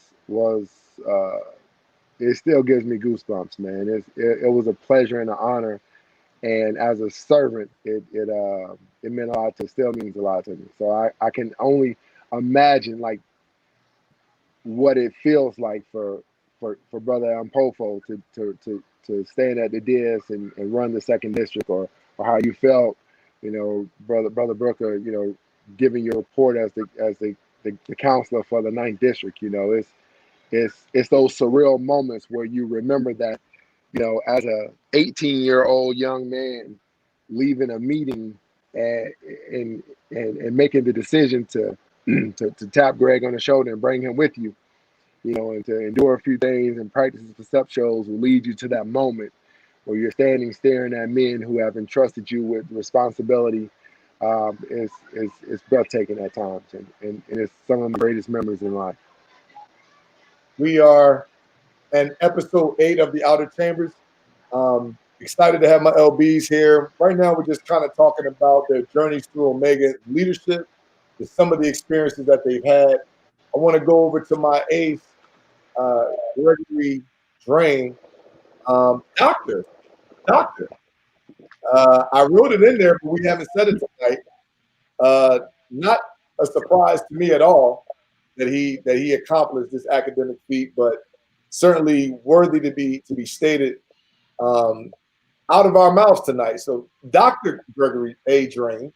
it still gives me goosebumps, man. It was a pleasure and an honor, and as a servant, it meant a lot to, still means a lot to me. So I can only imagine like what it feels like for Brother Ampofo to stand at the dais and run the second district, or how you felt, Brother Brooker, giving your report as the counselor for the 9th district. It's those surreal moments where you remember that, as a 18-year-old young man leaving a meeting and making the decision to tap Greg on the shoulder and bring him with you, and to endure a few things and practices for step shows will lead you to that moment where you're standing staring at men who have entrusted you with responsibility. It's breathtaking at times, and it's some of my greatest memories in life. We are in episode 8 of the Outer Chambers. Excited to have my LBs here. Right now, we're just kind of talking about their journeys through Omega leadership, with some of the experiences that they've had. I want to go over to my ace, Gregory Drain. Doctor. I wrote it in there, but we haven't said it tonight. Not a surprise to me at all that he accomplished this academic feat, but certainly worthy to be stated out of our mouths tonight. So, Dr. Gregory A. Drain,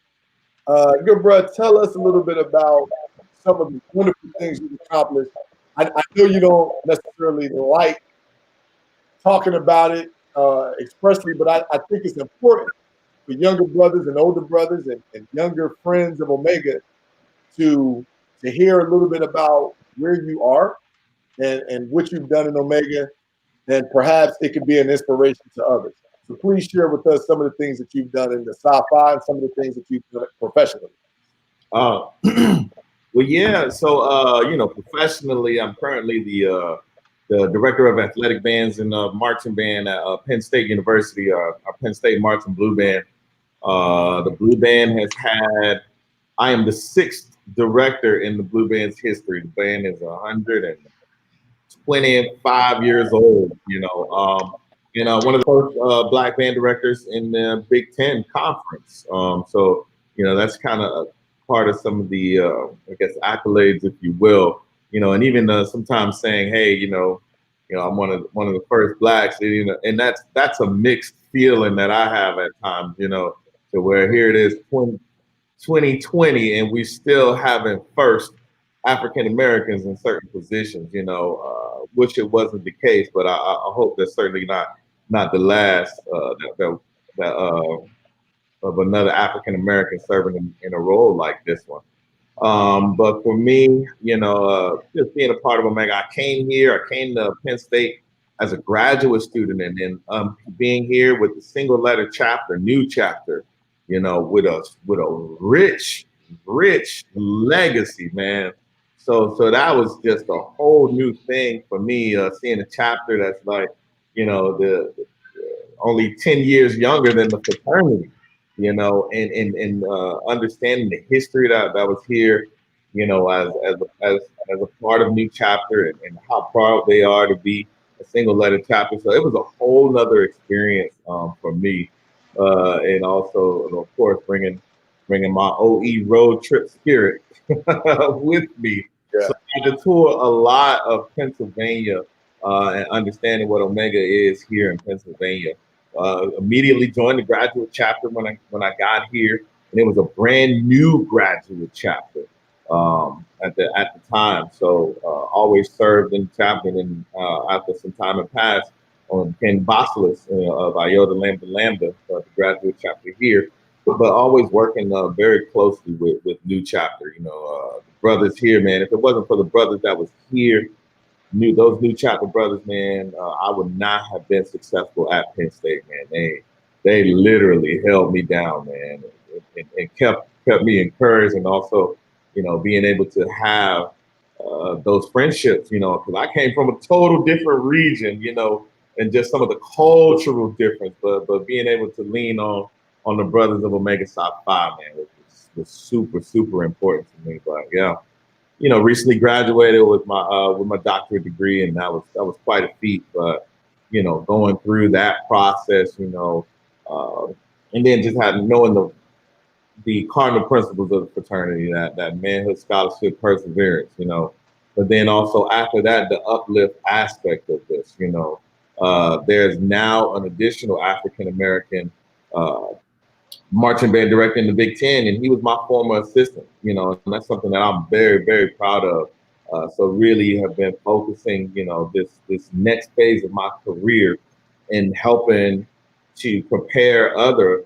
good bro, tell us a little bit about some of the wonderful things you've accomplished. I know you don't necessarily like talking about it expressly, but I think it's important for younger brothers and older brothers and younger friends of Omega to hear a little bit about where you are and what you've done in Omega, and perhaps it could be an inspiration to others. So please share with us some of the things that you've done in the Psi Phi and some of the things that you've done professionally. Well, yeah. So, professionally, I'm currently the director of athletic bands and marching band at Penn State University, our Penn State Marching Blue Band. The Blue Band I am the 6th director in the Blue Band's history. The band is 125 years old, one of the first black band directors in the Big Ten Conference. So, that's kind of part of some of the, I guess, accolades, if you will, and even sometimes saying, hey, I'm one of the first blacks, and that's a mixed feeling that I have at times, to where here it is, 2020, and we still haven't first African Americans in certain positions. Wish it wasn't the case, but I hope that's certainly not the last that of another African American serving in a role like this one. But for me, just being a part of Omega, I came to Penn State as a graduate student, and then being here with the single letter chapter, new chapter, with a rich legacy, man. So that was just a whole new thing for me, seeing a chapter that's like, the only 10 years younger than the fraternity, and understanding the history that was here, as a part of New Chapter, and how proud they are to be a single letter chapter. So it was a whole nother experience for me, and also, of course, bringing my OE road trip spirit with me. Yeah. So I had to tour a lot of Pennsylvania, and understanding what Omega is here in Pennsylvania. Immediately joined the graduate chapter when I got here, and it was a brand new graduate chapter at the time. So always served in the chapter, and after some time had passed, became Basilis of Iota Lambda Lambda, the graduate chapter here. But always working very closely with New Chapter. The brothers here, man. If it wasn't for the brothers that was here, those New Chapter brothers, man, I would not have been successful at Penn State, man. They literally held me down, man, and kept me encouraged, and also, being able to have those friendships, because I came from a total different region, and just some of the cultural difference, but being able to lean on the brothers of Omega Psi Phi, man, was super important to me. But yeah. Recently graduated with my doctorate degree, and that was quite a feat. But going through that process, and then just knowing the cardinal principles of the fraternity, that manhood, scholarship, perseverance, But then also after that, the uplift aspect of this, there's now an additional African American marching band director in the Big Ten, and he was my former assistant, and that's something that I'm very, very proud of. So really have been focusing, this next phase of my career in helping to prepare other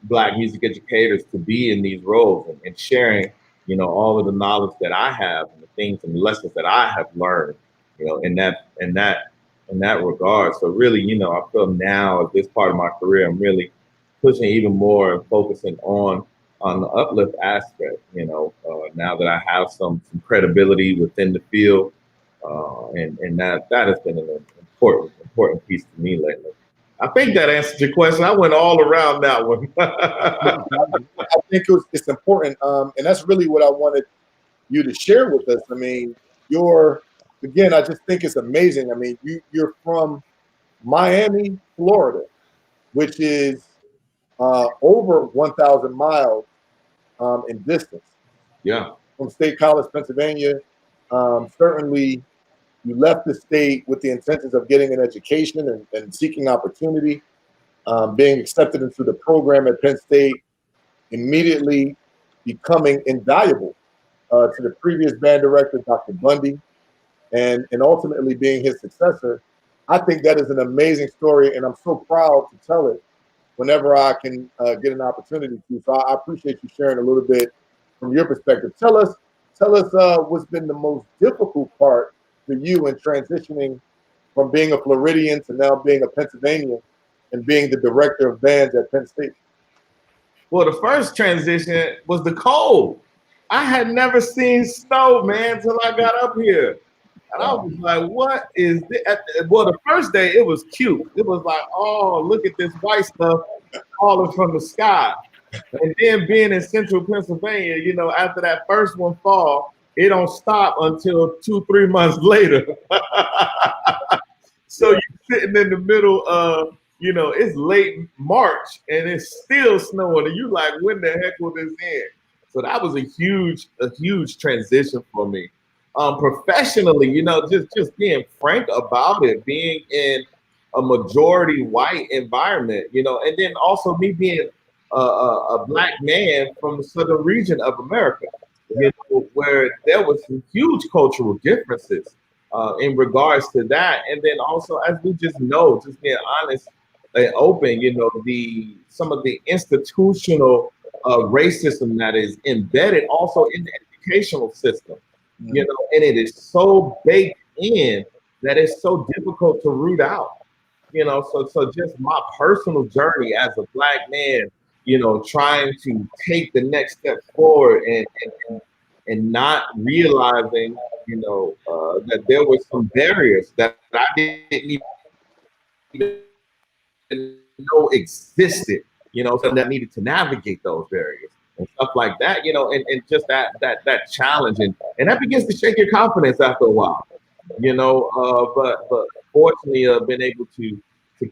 Black music educators to be in these roles, and sharing, all of the knowledge that I have, and the things and lessons that I have learned, in that regard. So really, I feel now at this part of my career, I'm really pushing even more and focusing on the uplift aspect, now that I have some credibility within the field, and that has been an important piece to me lately. I think that answered your question. I went all around that one. I think it's important, and that's really what I wanted you to share with us. I mean, I just think it's amazing. I mean, you're from Miami, Florida, which is over 1,000 miles in distance. Yeah. From State College, Pennsylvania. Certainly, you left the state with the intentions of getting an education and seeking opportunity, being accepted into the program at Penn State, immediately becoming invaluable to the previous band director, Dr. Bundy, and ultimately being his successor. I think that is an amazing story, and I'm so proud to tell it whenever I can get an opportunity to. So I appreciate you sharing a little bit from your perspective. Tell us what's been the most difficult part for you in transitioning from being a Floridian to now being a Pennsylvanian and being the director of bands at Penn State. Well, the first transition was the cold. I had never seen snow, man, till I got up here. And I was like, what is this? Well, the first day, it was cute. It was like, oh, look at this white stuff falling from the sky. And then being in central Pennsylvania, after that first one fall, it don't stop until 2-3 months later. So you're sitting in the middle of, it's late March and it's still snowing. And you like, when the heck will this end? So that was a huge transition for me. Professionally, you know, just being frank about it, being in a majority white environment, you know, and then also me being a black man from the southern region of America, you know, where there was some huge cultural differences in regards to that. And then also, as we just know, just being honest and open, you know, some of the institutional racism that is embedded also in the educational system, you know, and it is so baked in that it's so difficult to root out, you know. So just my personal journey as a black man, you know, trying to take the next step forward and not realizing, you know, that there were some barriers that I didn't even know existed, you know, so that needed to navigate those barriers and stuff like that, you know, and just that challenge, and that begins to shake your confidence after a while, you know. But fortunately, been able to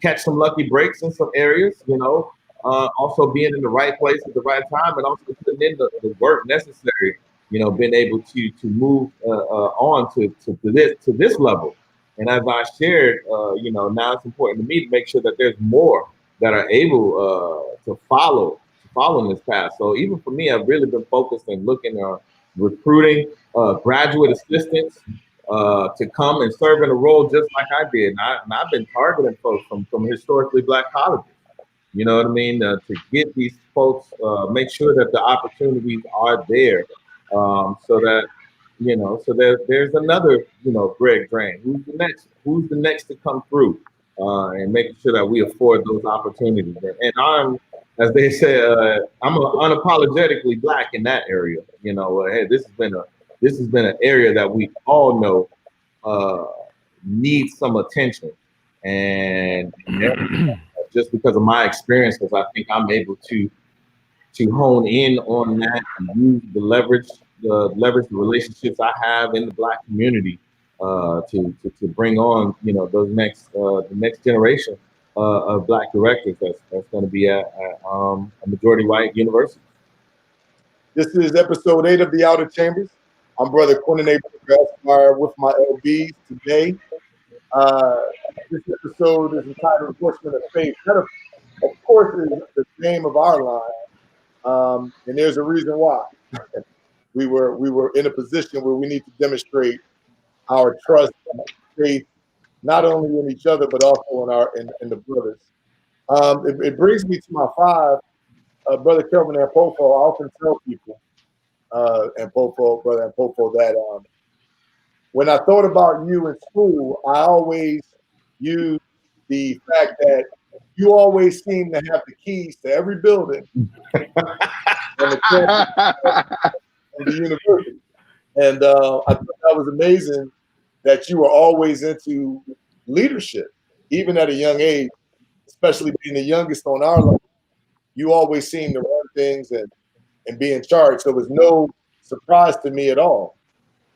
catch some lucky breaks in some areas, you know. Also being in the right place at the right time, and also putting in the work necessary, you know, being able to move on to this level. And as I shared, you know, now it's important to me to make sure that there's more that are able to follow in this path. So even for me, I've really been focused on looking at recruiting graduate assistants to come and serve in a role just like I did. And I've been targeting folks from historically black colleges. You know what I mean? To get these folks, make sure that the opportunities are there, so that, you know, so there's another, you know, Greg Drain. Who's the next to come through, and making sure that we afford those opportunities. And I'm, as they say, I'm unapologetically black in that area. You know, hey, this has been an area that we all know needs some attention, and just because of my experience, because I think I'm able to hone in on that and use the relationships I have in the black community to bring on, you know, those the next generation of black directors that's going to be at a majority white university. This is episode 8 of the Outer Chambers. I'm Brother Quentin A. Esquire with my LBs today. This episode is entitled Horsemen of Faith. That, of course, is the name of our line, and there's a reason why. we were in a position where we need to demonstrate our trust and faith, not only in each other but also in the brothers. It brings me to my 5, Brother Kelvin and Pofo. I often tell people, Brother and Pofo, that when I thought about you in school, I always used the fact that you always seem to have the keys to every building on the campus of the university. And I thought that was amazing that you were always into leadership, even at a young age, especially being the youngest on our line. You always seem to run things and be in charge. So it was no surprise to me at all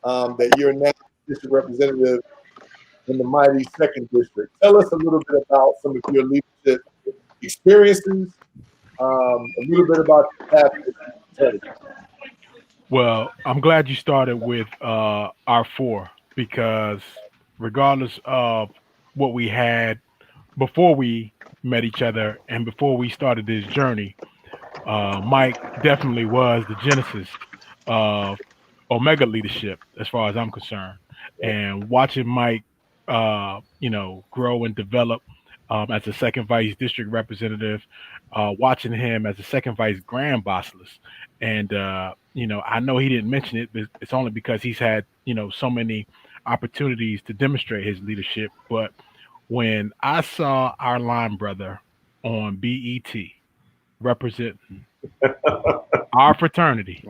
that you're now district representative in the mighty 2nd District. Tell us a little bit about some of your leadership experiences, a little bit about your path. Well, I'm glad you started with our 4, because regardless of what we had before we met each other and before we started this journey, Mike definitely was the genesis of Omega leadership, as far as I'm concerned. And watching Mike, you know, grow and develop as a 2nd vice district representative, watching him as a 2nd vice grand bossless, and you know, I know he didn't mention it, but it's only because he's had, you know, so many opportunities to demonstrate his leadership. But when I saw our line brother on BET representing our fraternity.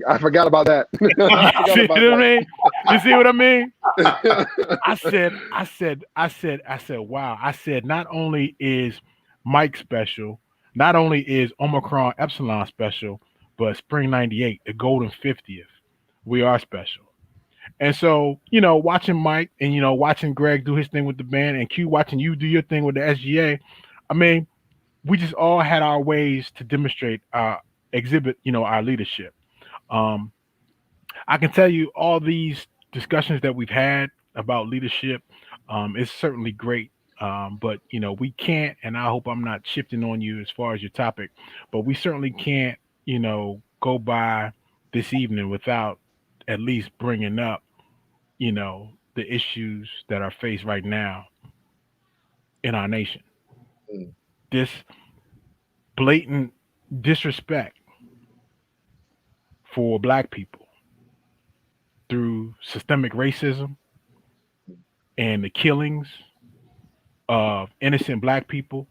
I forgot about that. See what I mean? You see what I mean? I said, wow. I said, not only is Mike special, not only is Omicron Epsilon special, but Spring 98, the golden 50th, we are special. And so, you know, watching Mike and, you know, watching Greg do his thing with the band and Q watching you do your thing with the SGA, I mean, we just all had our ways to demonstrate exhibit, you know, our leadership. Um, I can tell you all these discussions that we've had about leadership is certainly great. But we can't, and I hope I'm not shifting on you as far as your topic, but we certainly can't, go by this evening without at least bringing up, the issues that are faced right now in our nation. Mm. This blatant disrespect for black people through systemic racism and the killings of innocent black people.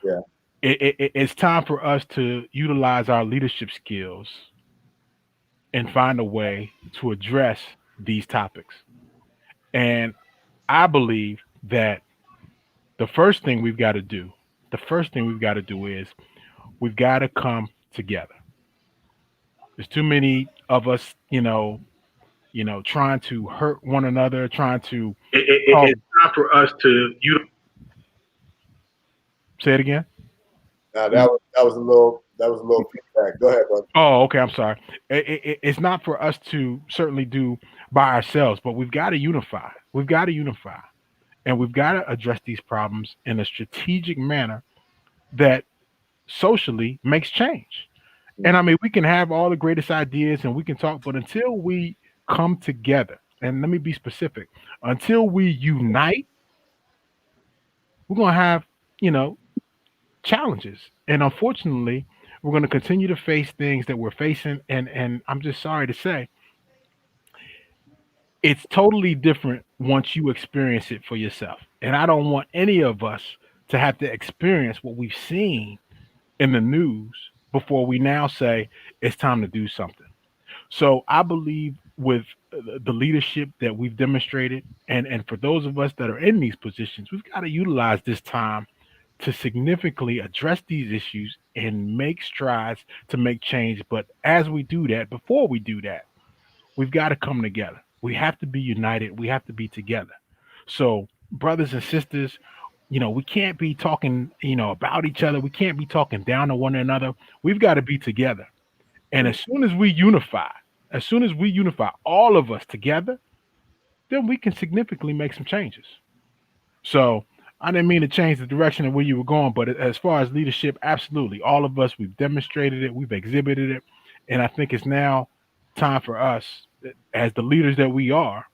Yeah. It's time for us to utilize our leadership skills and find a way to address these topics. And I believe that the first thing we've got to do, the first thing we've got to do is we've got to come together. There's too many of us, trying to hurt one another, trying to cause. It's time for us to Say it again. Now that was a little feedback. Go ahead, brother. Oh, okay. I'm sorry. It's not for us to certainly do by ourselves, but we've got to unify. We've got to unify, and we've got to address these problems in a strategic manner that socially makes change. And I mean, we can have all the greatest ideas and we can talk, but until we come together, and let me be specific, until we unite, we're going to have, challenges. And unfortunately, we're going to continue to face things that we're facing. And I'm just sorry to say, it's totally different once you experience it for yourself. And I don't want any of us to have to experience what we've seen in the news before we now say it's time to do something. So I believe with the leadership that we've demonstrated, and for those of us that are in these positions, we've got to utilize this time to significantly address these issues and make strides to make change. But as we do that, before we do that, we've got to come together. We have to be united. We have to be together. So, brothers and sisters, we can't be talking, about each other. We can't be talking down to one another. We've got to be together. And as soon as we unify all of us together, then we can significantly make some changes. So I didn't mean to change the direction of where you were going, but as far as leadership, absolutely. All of us, we've demonstrated it, we've exhibited it. And I think it's now time for us, as the leaders that we are,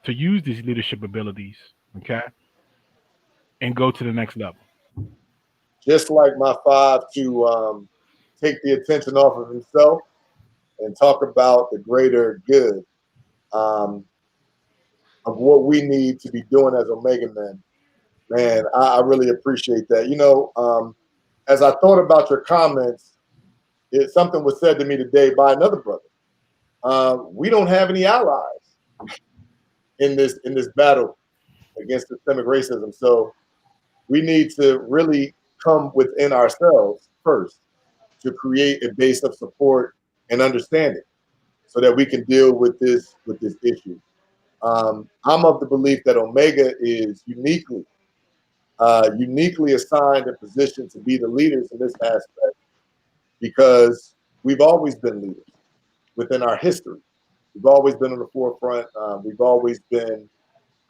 to use these leadership abilities, okay, and go to the next level. Just like my five to take the attention off of himself and talk about the greater good of what we need to be doing as Omega Men. Man, I really appreciate that. As I thought about your comments, something was said to me today by another brother. We don't have any allies in this battle against systemic racism. So we need to really come within ourselves first to create a base of support and understanding so that we can deal with this issue. I'm of the belief that Omega is uniquely assigned and positioned to be the leaders in this aspect because we've always been leaders within our history. We've always been on the forefront. We've always been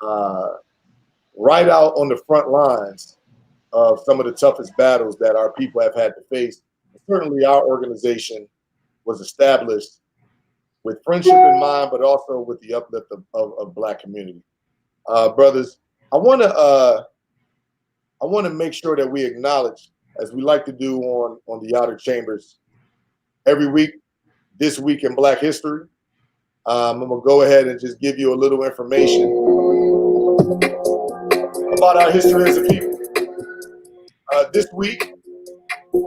right out on the front lines of some of the toughest battles that our people have had to face. Certainly our organization was established with friendship in mind, but also with the uplift of Black community. Brothers, I want to make sure that we acknowledge, as we like to do on the Outer Chambers, every week, this week in Black history. I'm going to go ahead and just give you a little information about our history as a people. This week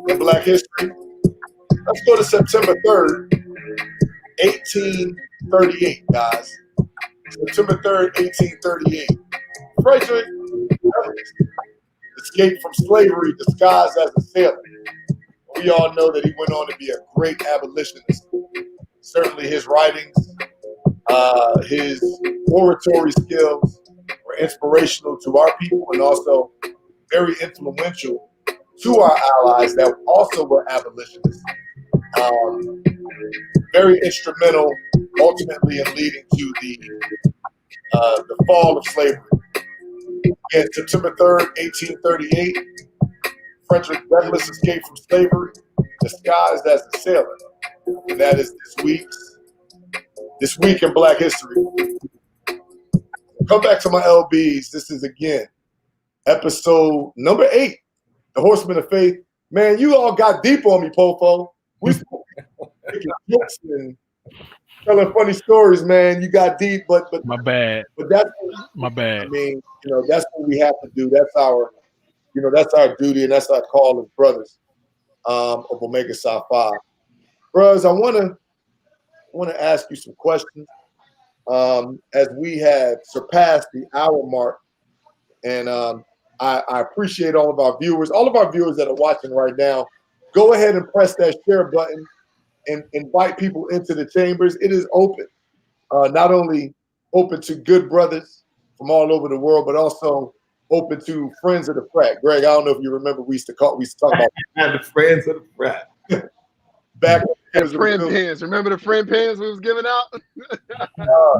in Black history, let's go to September 3rd, 1838, guys. September 3rd, 1838. Frederick escaped from slavery disguised as a sailor. We all know that he went on to be a great abolitionist. Certainly his writings, his oratory skills were inspirational to our people and also very influential to our allies that also were abolitionists. very instrumental ultimately in leading to the fall of slavery. Again, September 3rd, 1838, Frederick Douglass escaped from slavery disguised as a sailor. And that is this week in Black history. Come back to my LBs. This is, again, episode number 8, The Horsemen of Faith. Man, you all got deep on me, Pofo. We making jokes and telling funny stories, man. You got deep, but my bad. But that's my bad. I mean, that's what we have to do. That's our, that's our duty, and that's our call as brothers of Omega Psi Phi. Brothers, I want to ask you some questions as we have surpassed the hour mark, and I appreciate all of our viewers that are watching right now. Go ahead and press that share button and invite people into the chambers. It is open, not only open to good brothers from all over the world, but also open to friends of the frat. Greg, I don't know if you remember, we used to talk about the friends of the frat. Back the friend pins. Remember the friend pins we was giving out?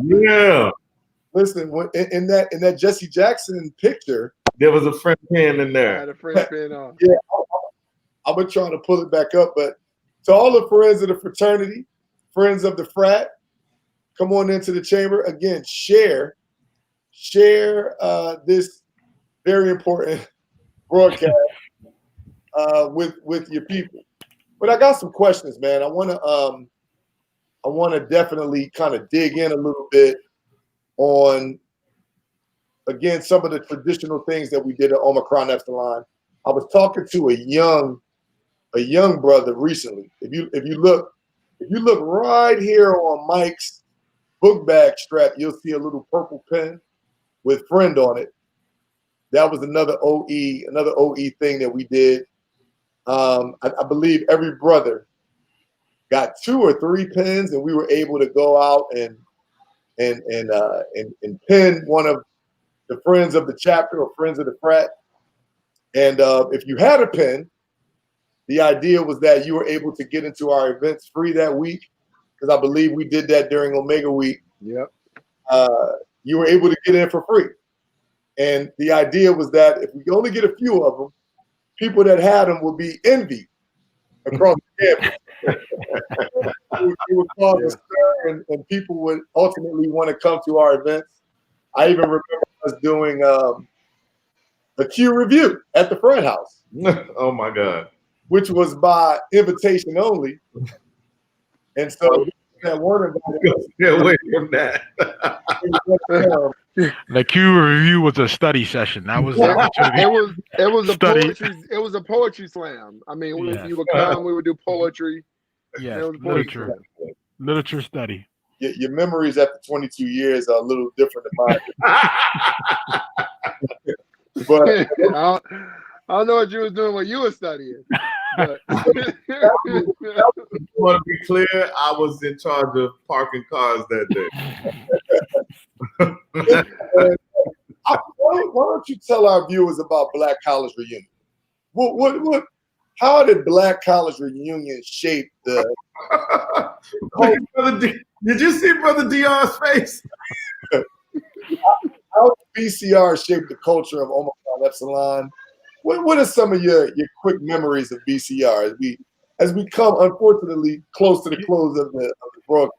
Yeah. Listen, in that Jesse Jackson picture, there was a friend pin in there. I had a friend pin on. Yeah, I've been trying to pull it back up, but to all the friends of the fraternity, friends of the frat, come on into the chamber. Again, share this very important broadcast with your people. But I got some questions, man. I want to definitely kind of dig in a little bit on, again, some of the traditional things that we did at Omicron Epsilon. I was talking to a young brother recently. If you look right here on Mike's book bag strap, you'll see a little purple pen with friend on it. That was another OE thing that we did. I believe every brother got 2 or 3 pens, and we were able to go out and pin one of the friends of the chapter or friends of the frat. And if you had a pen, the idea was that you were able to get into our events free that week, because I believe we did that during Omega Week. Yep. You were able to get in for free. And the idea was that if we only get a few of them, people that had them would be envied across the campus. It would cause a stir, and people would ultimately want to come to our events. I even remember us doing a Q review at the frat house. Oh my God. Which was by invitation only. And so that one get away from that. The Q review was a study session. That was the opportunity. It was a poetry slam. I mean, you would come, we would do poetry. Yes, literature study. Your memories after 22 years are a little different than mine. But I don't know what you was doing when you were studying. But I want to be clear, I was in charge of parking cars that day. Why don't you tell our viewers about Black College Reunion? How did Black College Reunion shape the? Did you see Brother Dion's face? How did BCR shape the culture of Omicron Epsilon? What are some of your quick memories of BCR as we come, unfortunately, close to the close of the broadcast?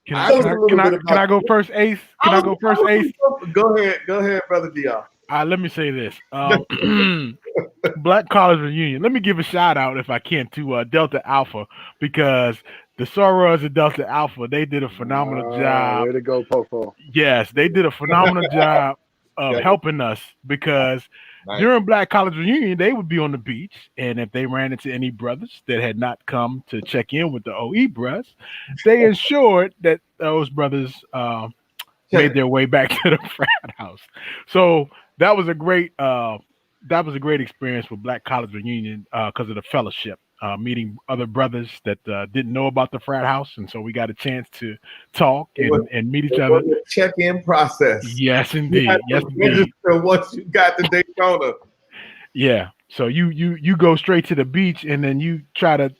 Can I go first, Ace? Can I go first, Ace? Go ahead, Brother Dion. Let me say this. Black College Reunion. Let me give a shout out, if I can, to Delta Alpha, because the Sorors of Delta Alpha, they did a phenomenal job. Way to go, Popo. Yes, they did a phenomenal job of helping us, because during Black College Reunion, they would be on the beach, and if they ran into any brothers that had not come to check in with the OE brothers, they ensured that those brothers made their way back to the frat house. So that was a great experience with Black College Reunion because of the fellowship, meeting other brothers that didn't know about the frat house, and so we got a chance to talk and meet each other. Check-in process. Yes, indeed. Yes, indeed. Once you got to Daytona. Yeah, So you go straight to the beach and then you try to,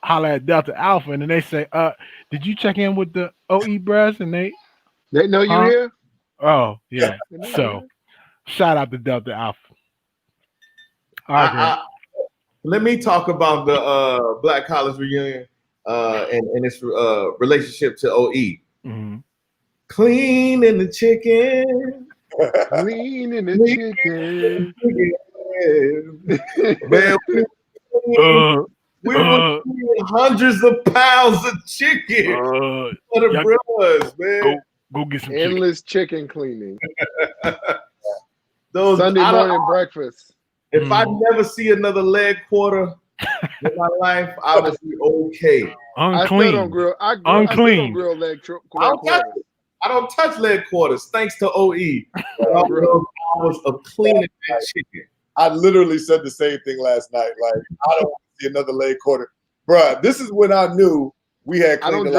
holler at Delta Alpha and then they say, did you check in with the OE bros? And they, They know you huh? here. Oh, yeah. They know you So here. shout out to Delta Alpha. All right, Greg. Let me talk about the Black College reunion and its relationship to OE. Mm-hmm. Clean in the chicken. Clean in the chicken. Man, we were eating hundreds of pounds of chicken for the brothers, man. Go get some Endless chicken cleaning. Those Sunday morning breakfast. If I never see another leg quarter in my life, I will be okay. I still don't grill. I still don't grill leg quarters. I don't touch leg quarters, thanks to OE. Hours of cleaning that chicken. I literally said the same thing last night. Like, I don't want to see another leg quarter. Bruh, this is when I knew we had cleaned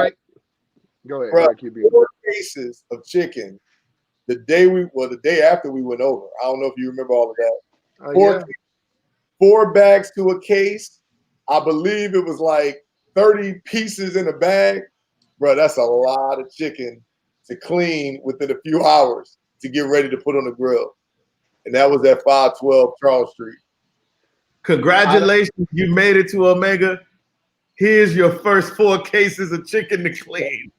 Go ahead. Bruh, 4 cases of chicken the day after we went over. I don't know if you remember all of that. 4 bags to a case. I believe it was like 30 pieces in a bag. Bruh, that's a lot of chicken to clean within a few hours to get ready to put on the grill. And that was at 512 Charles Street. Congratulations, you made it to Omega. Here's your first 4 cases of chicken to clean.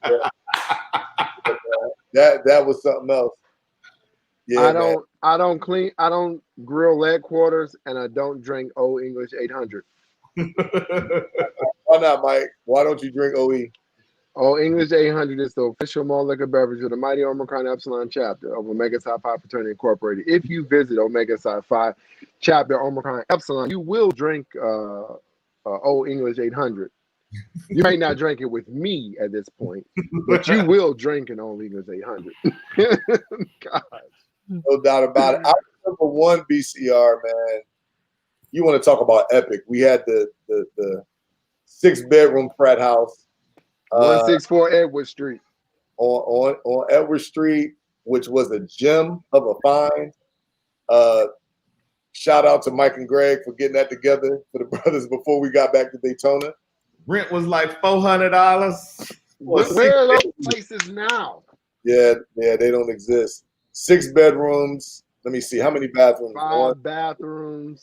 That was something else. Yeah, I don't grill leg quarters, and I don't drink Old English 800. Why not, Mike? Why don't you drink OE? Old English 800 is the official malt liquor beverage of the mighty Omicron Epsilon chapter of Omega Psi Phi Fraternity Incorporated. If you visit Omega Psi Phi chapter Omicron Epsilon, you will drink Old English 800. You may not drink it with me at this point, but you will drink an Old English 800. God. No doubt about it. I remember one BCR, man. You want to talk about epic? We had the 6-bedroom frat house. 164 Edward Street. On Edward Street, which was a gem of a find. Shout out to Mike and Greg for getting that together for the brothers before we got back to Daytona. Rent was like $400. Where are those places now? Yeah, they don't exist. 6 bedrooms. Let me see. How many bathrooms? 5 bathrooms.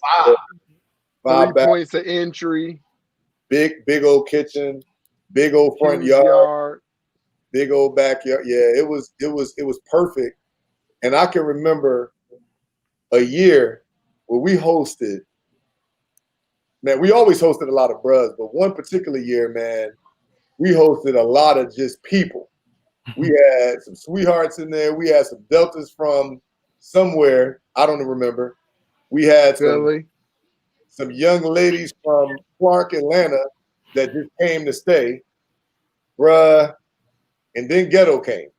5 3 points of entry. Big old kitchen. Big old front yard. Big old backyard. Yeah, it was perfect. And I can remember a year where we hosted. Man, we always hosted a lot of bros, but one particular year, man, we hosted a lot of just people. We had some sweethearts in there. We had some Deltas from somewhere. I don't remember. We had some young ladies from Clark, Atlanta that just came to stay. Bruh. And then Ghetto came.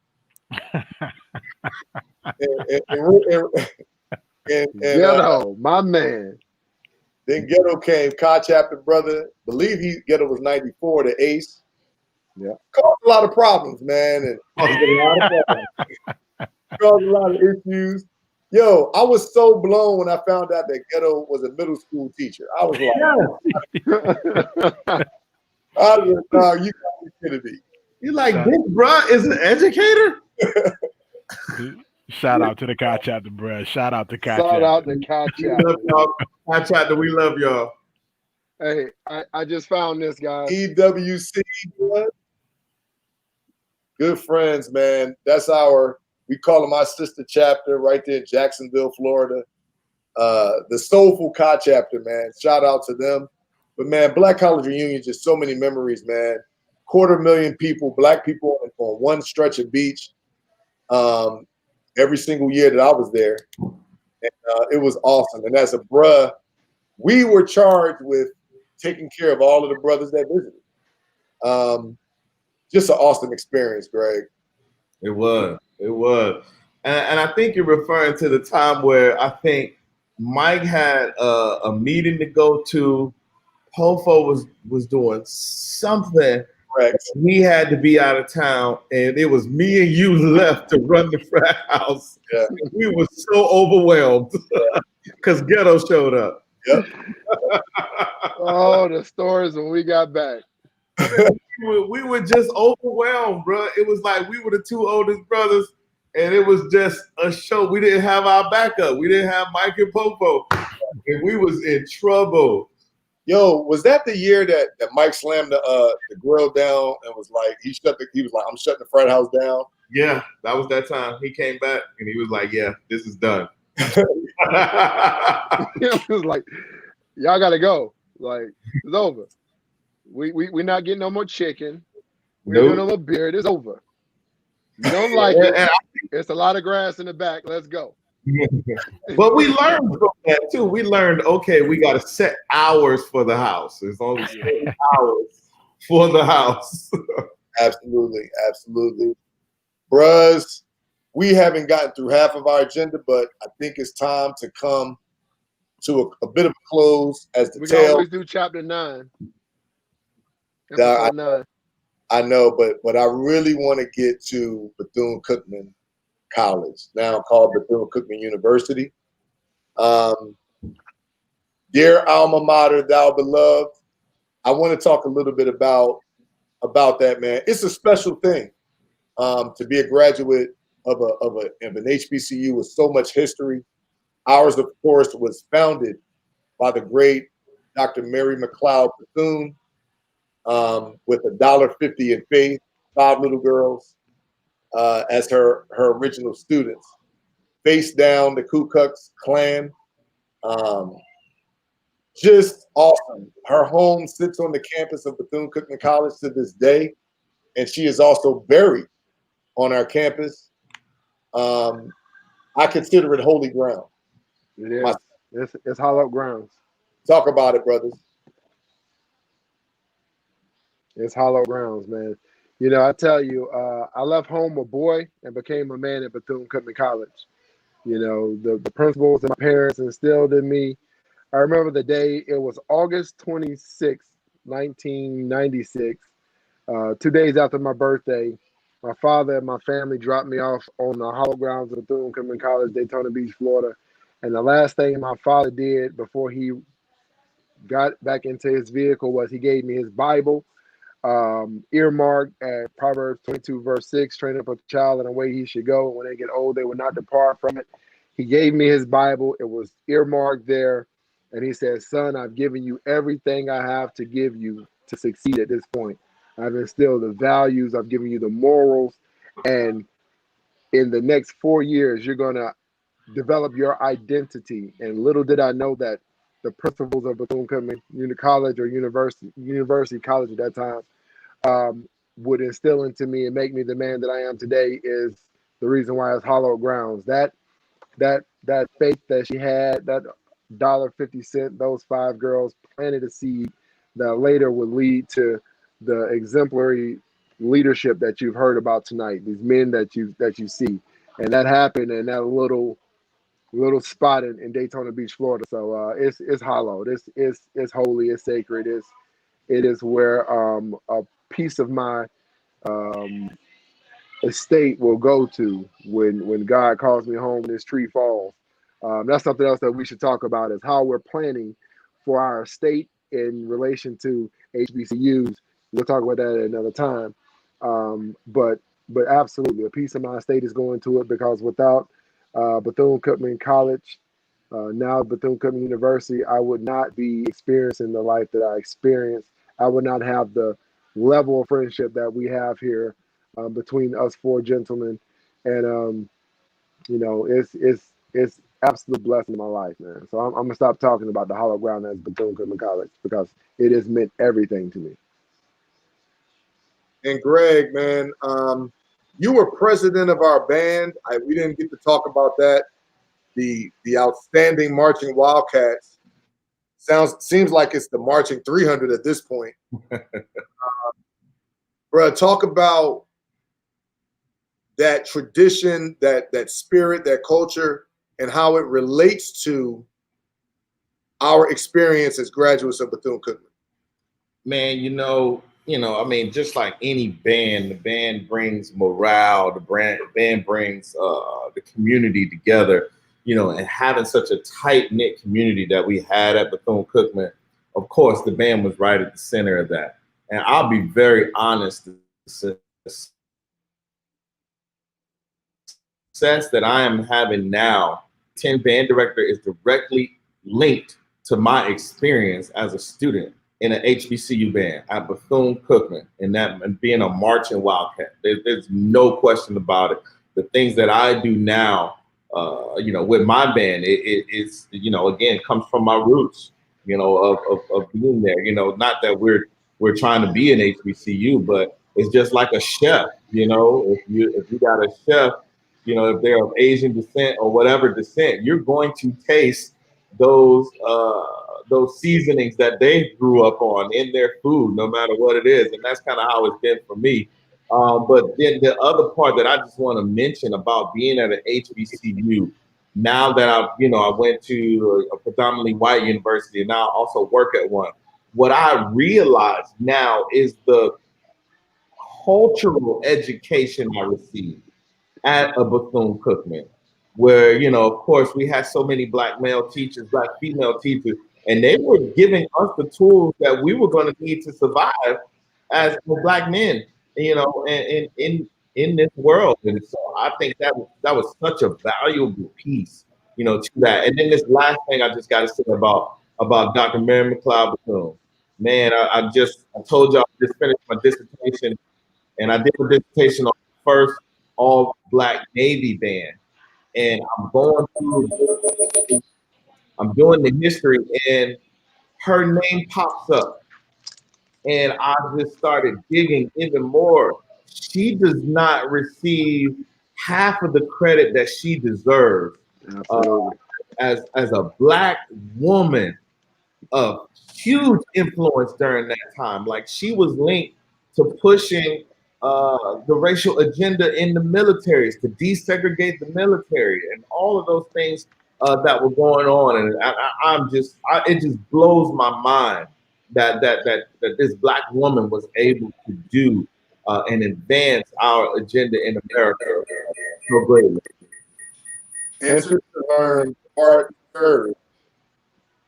and Ghetto, my man. Then Ghetto came, Kai Chapter brother. Believe Ghetto was 94, the ace. Yeah. Caused a lot of problems, man. And caused a lot of issues. Yo, I was so blown when I found out that Ghetto was a middle school teacher. I was like, no, you got me kidding me. You like, this bruh is an educator? Shout out to the Kai Chapter, bruh. Shout out to Kai Chapter. Shout out to Kai Chapter. Kai Chapter, we love y'all. Hey, I just found this, guys. EWC, blood. Good friends, man. That's we call them our sister chapter right there in Jacksonville, Florida. The Soulful Kai Chapter, man. Shout out to them. But, man, Black College Reunion, just so many memories, man. 250,000 people, Black people on one stretch of beach every single year that I was there. And it was awesome. And as a bruh, we were charged with taking care of all of the brothers that visited. Just an awesome experience, Greg. It was. And I think you're referring to the time where I think Mike had a meeting to go to. Pofo was doing something. Correct. He had to be out of town, and it was me and you left to run the frat house. Yeah. We were so overwhelmed because Ghetto showed up. Yep. Oh, the stories when we got back. We were just overwhelmed, bro. It was like we were the two oldest brothers, and it was just a show. We didn't have our backup. We didn't have Mike and Popo, and we was in trouble. Yo, was that the year that Mike slammed the grill down and was like, he was like, I'm shutting the frat house down? Yeah, that was that time. He came back and he was like, yeah, this is done. It was like, y'all gotta go. Like, it's over. We're not getting no more chicken. We're doing a little beer. It's over. You don't like it. It's a lot of grass in the back. Let's go. But we learned from that too. We learned, okay, we got to set hours for the house. There's only 7 hours for the house. Absolutely, absolutely. Bruhs, we haven't gotten through half of our agenda, but I think it's time to come to a bit of a close as the we tale. can always do chapter 9. Episode 9. I know, but I really want to get to Bethune-Cookman College, now called Bethune-Cookman University. Dear alma mater, thou beloved, I want to talk a little bit about that, man. It's a special thing to be a graduate of an HBCU with so much history. Ours, of course, was founded by the great Dr. Mary McLeod Bethune with $1.50 in faith, 5 little girls as her original students. Faced down the Ku Klux Klan. Just awesome. Her home sits on the campus of Bethune-Cookman College to this day, and she is also buried on our campus. I consider it holy ground. It is. It's hallowed grounds. Talk about it, brothers. It's hallowed grounds, man. You know, I tell you, I left home a boy and became a man at Bethune-Cookman College. You know, the principles that my parents instilled in me. I remember the day, it was August 26, 1996, 2 days after my birthday. My father and my family dropped me off on the hallowed grounds of Bethune-Cookman College, Daytona Beach, Florida. And the last thing my father did before he got back into his vehicle was he gave me his Bible, earmarked at Proverbs 22, verse 6, train up a child in the way he should go. When they get old, they will not depart from it. He gave me his Bible. It was earmarked there. And he said, son, I've given you everything I have to give you to succeed at this point. I've instilled the values. I've given you the morals. And in the next 4 years, you're going to develop your identity. And little did I know that the principals of Bethune-Cookman College or University College at that time would instill into me and make me the man that I am today is the reason why it's hallowed grounds. That faith that she had, that $1.50, those 5 girls planted a seed that later would lead to the exemplary leadership that you've heard about tonight. These men that you see, and that happened in that little spot in Daytona Beach, Florida. So it's hallowed. It's holy. It's sacred. It is where a piece of my estate will go to when God calls me home and this tree falls. That's something else that we should talk about is how we're planning for our estate in relation to HBCUs. We'll talk about that at another time. But absolutely, a piece of my estate is going to it because without Bethune-Cookman College, now Bethune-Cookman University, I would not be experiencing the life that I experienced. I would not have the level of friendship that we have here between us 4 gentlemen. And, you know, it's absolute blessing in my life, man. So I'm going to stop talking about the hollow ground as Bethune-Cookman College because it has meant everything to me. And Greg, man, you were president of our band. We didn't get to talk about that. The outstanding marching Wildcats. Seems like it's the marching 300 at this point. Bro, talk about that tradition, that spirit, that culture, and how it relates to our experience as graduates of Bethune-Cookman. Man, you know, I mean, just like any band, the band brings morale. The band brings the community together. you know, and having such a tight knit community that we had at Bethune-Cookman, of course, the band was right at the center of that. And I'll be very honest, the success that I am having now, 10 band director, is directly linked to my experience as a student in an HBCU band at Bethune-Cookman and being a marching Wildcat. There's no question about it. The things that I do now, you know, with my band, it's, you know, again, comes from my roots, you know, of being there. You know, not that we're trying to be an HBCU, but it's just like a chef. You know, if you got a chef, you know, if they're of Asian descent or whatever descent, you're going to taste those seasonings that they grew up on in their food, no matter what it is. And that's kind of how it's been for me. But then the other part that I just want to mention about being at an HBCU, now that I went to a predominantly white university and now I also work at one, what I realize now is the cultural education I received at a Bethune-Cookman, where, you know, of course, we had so many black male teachers, black female teachers, and they were giving us the tools that we were going to need to survive as black men, you know, and in this world. And so I think that was such a valuable piece, you know, to that. And then this last thing I just got to say about Dr. Mary McLeod Bethune. Man, I told y'all I just finished my dissertation, and I did a dissertation on the first all black Navy band. And I'm doing the history, and her name pops up. And I just started digging even more. She does not receive half of the credit that she deserves as a black woman of huge influence during that time. Like, she was linked to pushing the racial agenda in the militaries, to desegregate the military, and all of those things that were going on. And it just blows my mind that this black woman was able to do and advance our agenda in America so greatly. Answer to learn, part serve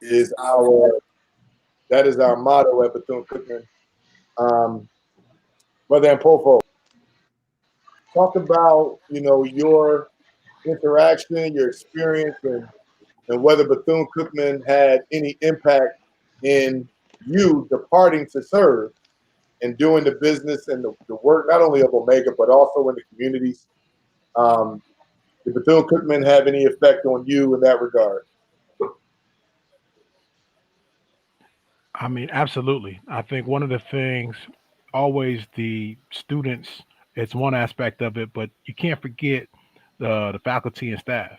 is our motto at Bethune-Cookman. Brother Ampofo, talk about, you know, your interaction, your experience, and whether Bethune-Cookman had any impact in you departing to serve and doing the business and the work, not only of Omega, but also in the communities. Did Bethune-Cookman have any effect on you in that regard? I mean, absolutely. I think one of the things, always the students, it's one aspect of it, but you can't forget the faculty and staff.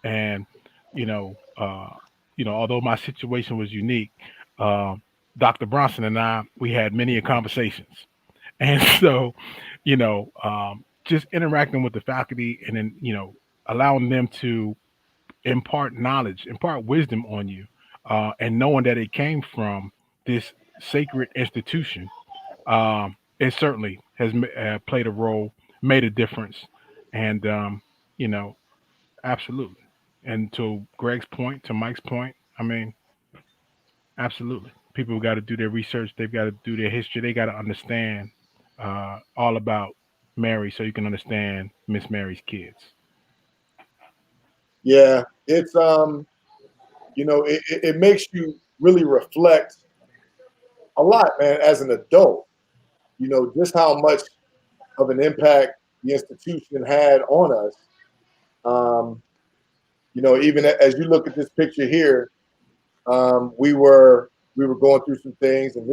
And you know, although my situation was unique, uh, Dr. Bronson and I, we had many conversations, and so, just interacting with the faculty, and then allowing them to impart knowledge, impart wisdom on you, and knowing that it came from this sacred institution, it certainly has played a role, made a difference, and you know, absolutely. And to Greg's point, to Mike's point, I mean, absolutely. People got to do their research. They've got to do their history. They got to understand all about Mary, so you can understand Miss Mary's kids. Yeah, it's it makes you really reflect a lot, man, as an adult. You know, just how much of an impact the institution had on us. Even as you look at this picture here, we were going through some things, and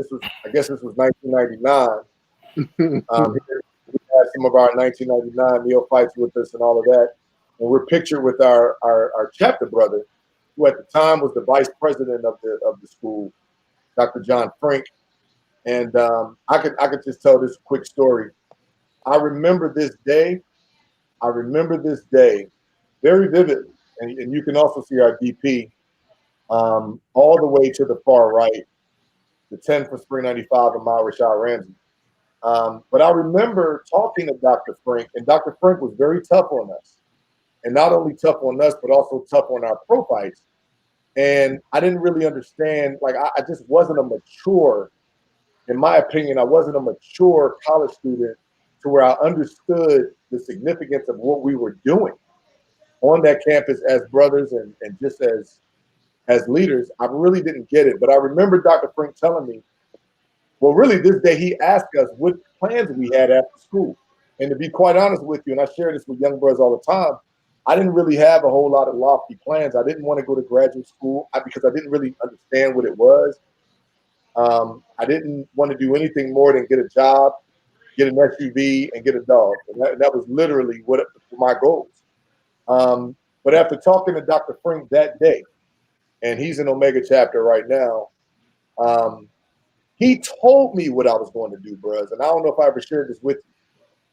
I guess this was 1999. We had some of our 1999 neophytes with us and all of that, and we're pictured with our chapter brother, who at the time was the vice president of the school, Dr. John Frank. And I could just tell this quick story. I remember this day very vividly, and you can also see our DP all the way to the far right, the 10 for Spring 95 of Myra Shaw Ramsey. But I remember talking to Dr. Frank, and Dr. Frank was very tough on us. and not only tough on us, but also tough on our pro fights. And I didn't really understand, like, I just wasn't a mature, in my opinion, I wasn't a mature college student to where I understood the significance of what we were doing on that campus as brothers and just as leaders. I really didn't get it. But I remember Dr. Frank telling me, well, really this day he asked us what plans we had after school. And to be quite honest with you, and I share this with young brothers all the time, I didn't really have a whole lot of lofty plans. I didn't want to go to graduate school because I didn't really understand what it was. I didn't want to do anything more than get a job, get an SUV, and get a dog. And that was literally what my goals. But after talking to Dr. Frank that day, and he's in Omega chapter right now, he told me what I was going to do, bros. And I don't know if I ever shared this with you.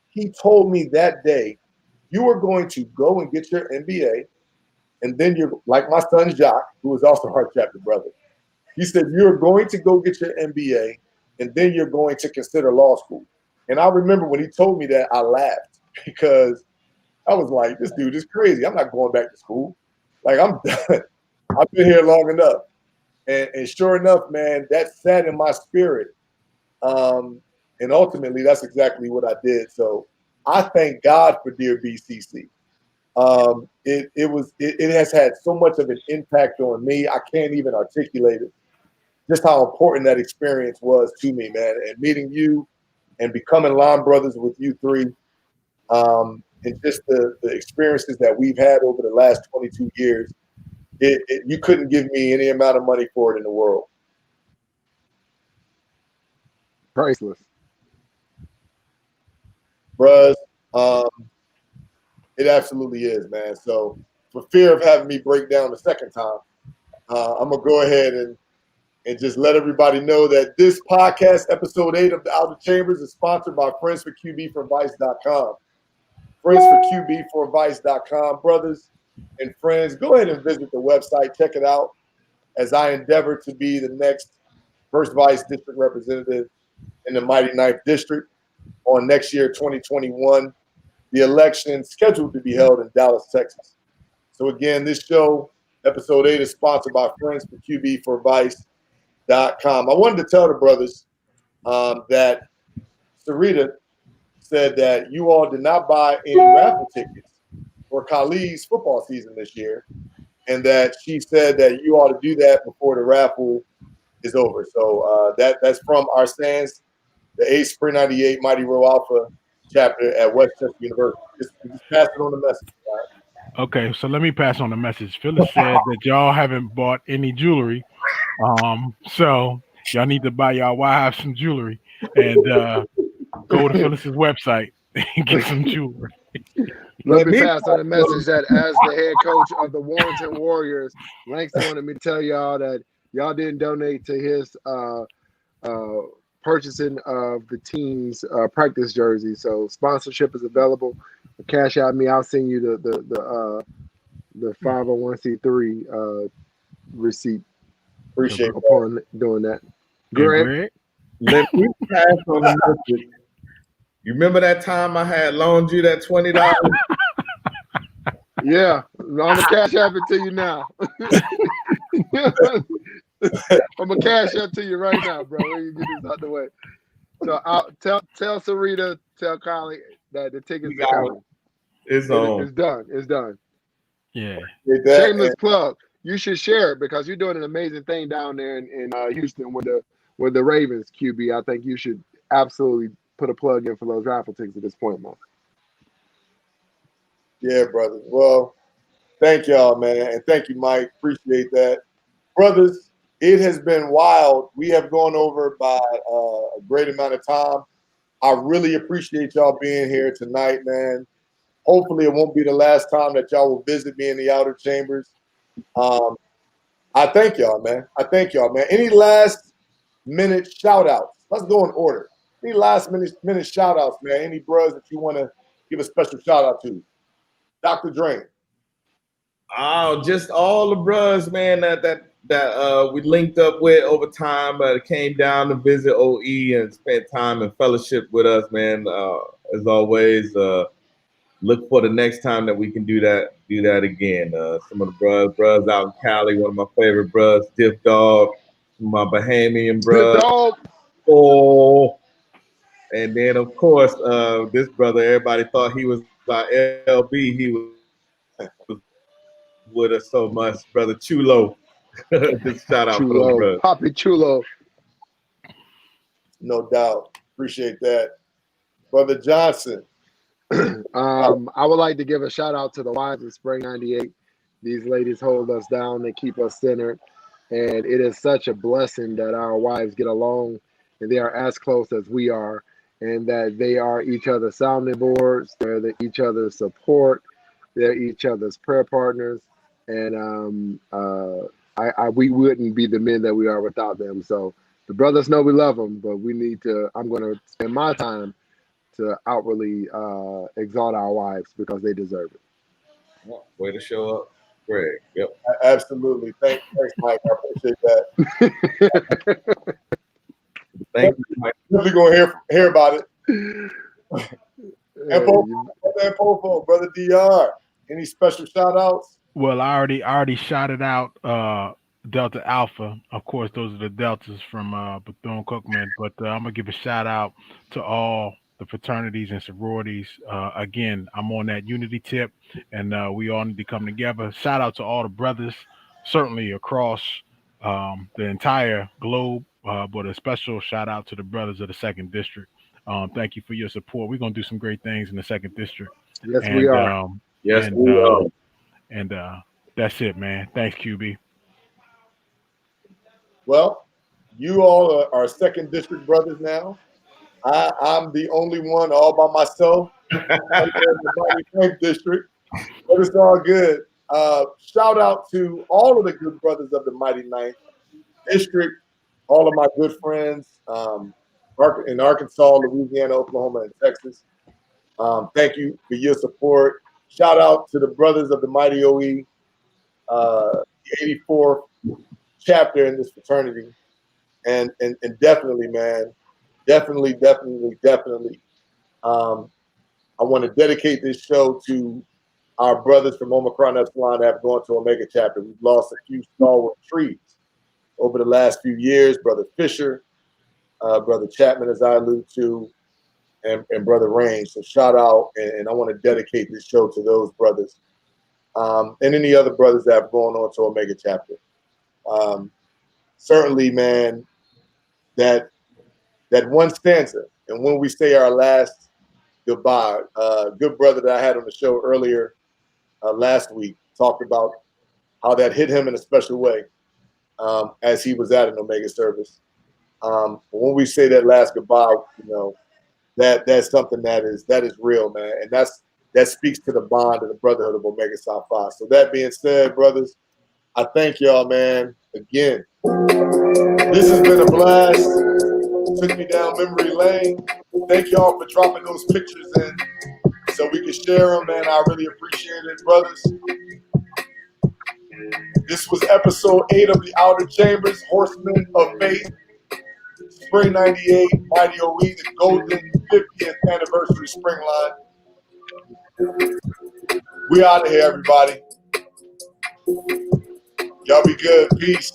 He told me that day, you are going to go and get your MBA, and then you're like my son Jacques, who is also our chapter brother. He said, you're going to go get your MBA, and then you're going to consider law school. And I remember when he told me that, I laughed because I was like, this dude is crazy. I'm not going back to school. Like, I'm done. I've been here long enough. And sure enough, man, that sat in my spirit. And ultimately, that's exactly what I did. So I thank God for Dear BCC. It has had so much of an impact on me. I can't even articulate it. Just how important that experience was to me, man. And meeting you and becoming line brothers with you three, and just the experiences that we've had over the last 22 years, you couldn't give me any amount of money for it in the world. Priceless. Bruh, it absolutely is, man. So for fear of having me break down the second time, I'm going to go ahead and just let everybody know that this podcast, episode 8 of the Outer Chambers, is sponsored by friendsforqbforadvice.com. Friendsforqbforadvice.com. Brothers and friends, go ahead and visit the website. Check it out as I endeavor to be the next First Vice District Representative in the mighty 9th District on next year, 2021. The election scheduled to be held in Dallas, Texas. So again, this show, episode 8, is sponsored by friendsforqbforadvice.com. I wanted to tell the brothers that Sarita said that you all did not buy any raffle tickets for Khalid's football season this year, and that she said that you ought to do that before the raffle is over. So that's from our Sands, the 8th Spring 98 Mighty Row Alpha chapter at Westchester University. Just pass it on the message. Right? Okay, so let me pass on the message. Phyllis said that y'all haven't bought any jewelry. So y'all need to buy y'all wives some jewelry and go to Phyllis's website and get some jewelry. Let me pass on the message that as the head coach of the Warrington Warriors, Langston wanted me to tell y'all that y'all didn't donate to his purchasing of the team's practice jersey. So sponsorship is available. Cash out me. I'll send you the 501c3 receipt. Appreciate it. Upon doing that. Greg? Let me pass on the message. You remember that time I had loaned you that $20? Yeah, I'm gonna cash app it to you now. I'm gonna cash up to you right now, bro. When you get this out the way. So I'll tell Sarita, tell Kylie that the tickets are coming. It's on. It's done. It's done. Yeah. Shameless plug. You should share it because you're doing an amazing thing down there in Houston with the Ravens QB. I think you should absolutely put a plug in for those raffle tickets at this point, man. Yeah, brothers. Well, thank y'all, man. And thank you, Mike. Appreciate that. Brothers, it has been wild. We have gone over by a great amount of time. I really appreciate y'all being here tonight, man. Hopefully it won't be the last time that y'all will visit me in the Outer Chambers. I thank y'all, man. Any last minute shout outs? Let's go in order. Any last minute shout outs, man? Any bros that you want to give a special shout out to? Dr. Drain. Oh, just all the bros, man, that we linked up with over time, came down to visit OE and spent time and fellowship with us, man. As always, look for the next time that we can do that again. Some of the bros out in Cali, one of my favorite bros, Diff Dog, my Bahamian bros. Dog. Oh, and then of course, this brother, everybody thought he was our LB. He was with us so much, brother Chulo. Just shout out for those Chulo, brothers. Poppy Chulo. No doubt. Appreciate that. Brother Johnson. I would like to give a shout out to the wives of Spring 98. These ladies hold us down. They keep us centered. And it is such a blessing that our wives get along and they are as close as we are, and that they are each other's sounding boards. They're each other's support. They're each other's prayer partners. And we wouldn't be the men that we are without them. So the brothers know we love them, but I'm going to spend my time to outwardly exalt our wives because they deserve it. Way to show up, Greg. Yep. Absolutely. Thanks, Mike. I appreciate that. Thank you, Mike. Really gonna hear about it. And Popo, brother DR. Any special shout outs? Well, I already shouted out Delta Alpha. Of course, those are the Deltas from Bethune-Cookman. But I'm gonna give a shout out to all the fraternities and sororities. Again, I'm on that unity tip, and we all need to come together. Shout out to all the brothers, certainly across the entire globe, but a special shout out to the brothers of the 2nd District. Thank you for your support. We're gonna do some great things in the 2nd District. Yes, we are. Yes, we are. And that's it, man. Thanks, QB. Well, you all are 2nd District brothers now. I'm the only one all by myself in the 9th District, but it's all good. Shout out to all of the good brothers of the mighty 9th District, all of my good friends in Arkansas, Louisiana, Oklahoma, and Texas. Thank you for your support. Shout out to the brothers of the mighty OE, the 84th chapter in this fraternity, and definitely, man. Definitely. I want to dedicate this show to our brothers from Omicron Epsilon that have gone to Omega chapter. We've lost a few stalwart trees over the last few years. Brother Fisher, Brother Chapman, as I alluded to, and Brother Range. So shout out, and I want to dedicate this show to those brothers and any other brothers that have gone on to Omega chapter. Certainly, man, that one stanza, and when we say our last goodbye, good brother that I had on the show earlier last week talked about how that hit him in a special way as he was at an Omega service. When we say that last goodbye, that's something that is real, man, and that speaks to the bond and the brotherhood of Omega Psi Phi. So that being said, brothers, I thank y'all, man. Again, this has been a blast. Took me down memory lane. Thank y'all for dropping those pictures in so we can share them, man. I really appreciate it, brothers. This was episode 8 of the Outer Chambers, Horsemen of Faith, Spring 98, Mighty OE, the golden 50th anniversary spring line. We out of here, everybody. Y'all be good. Peace.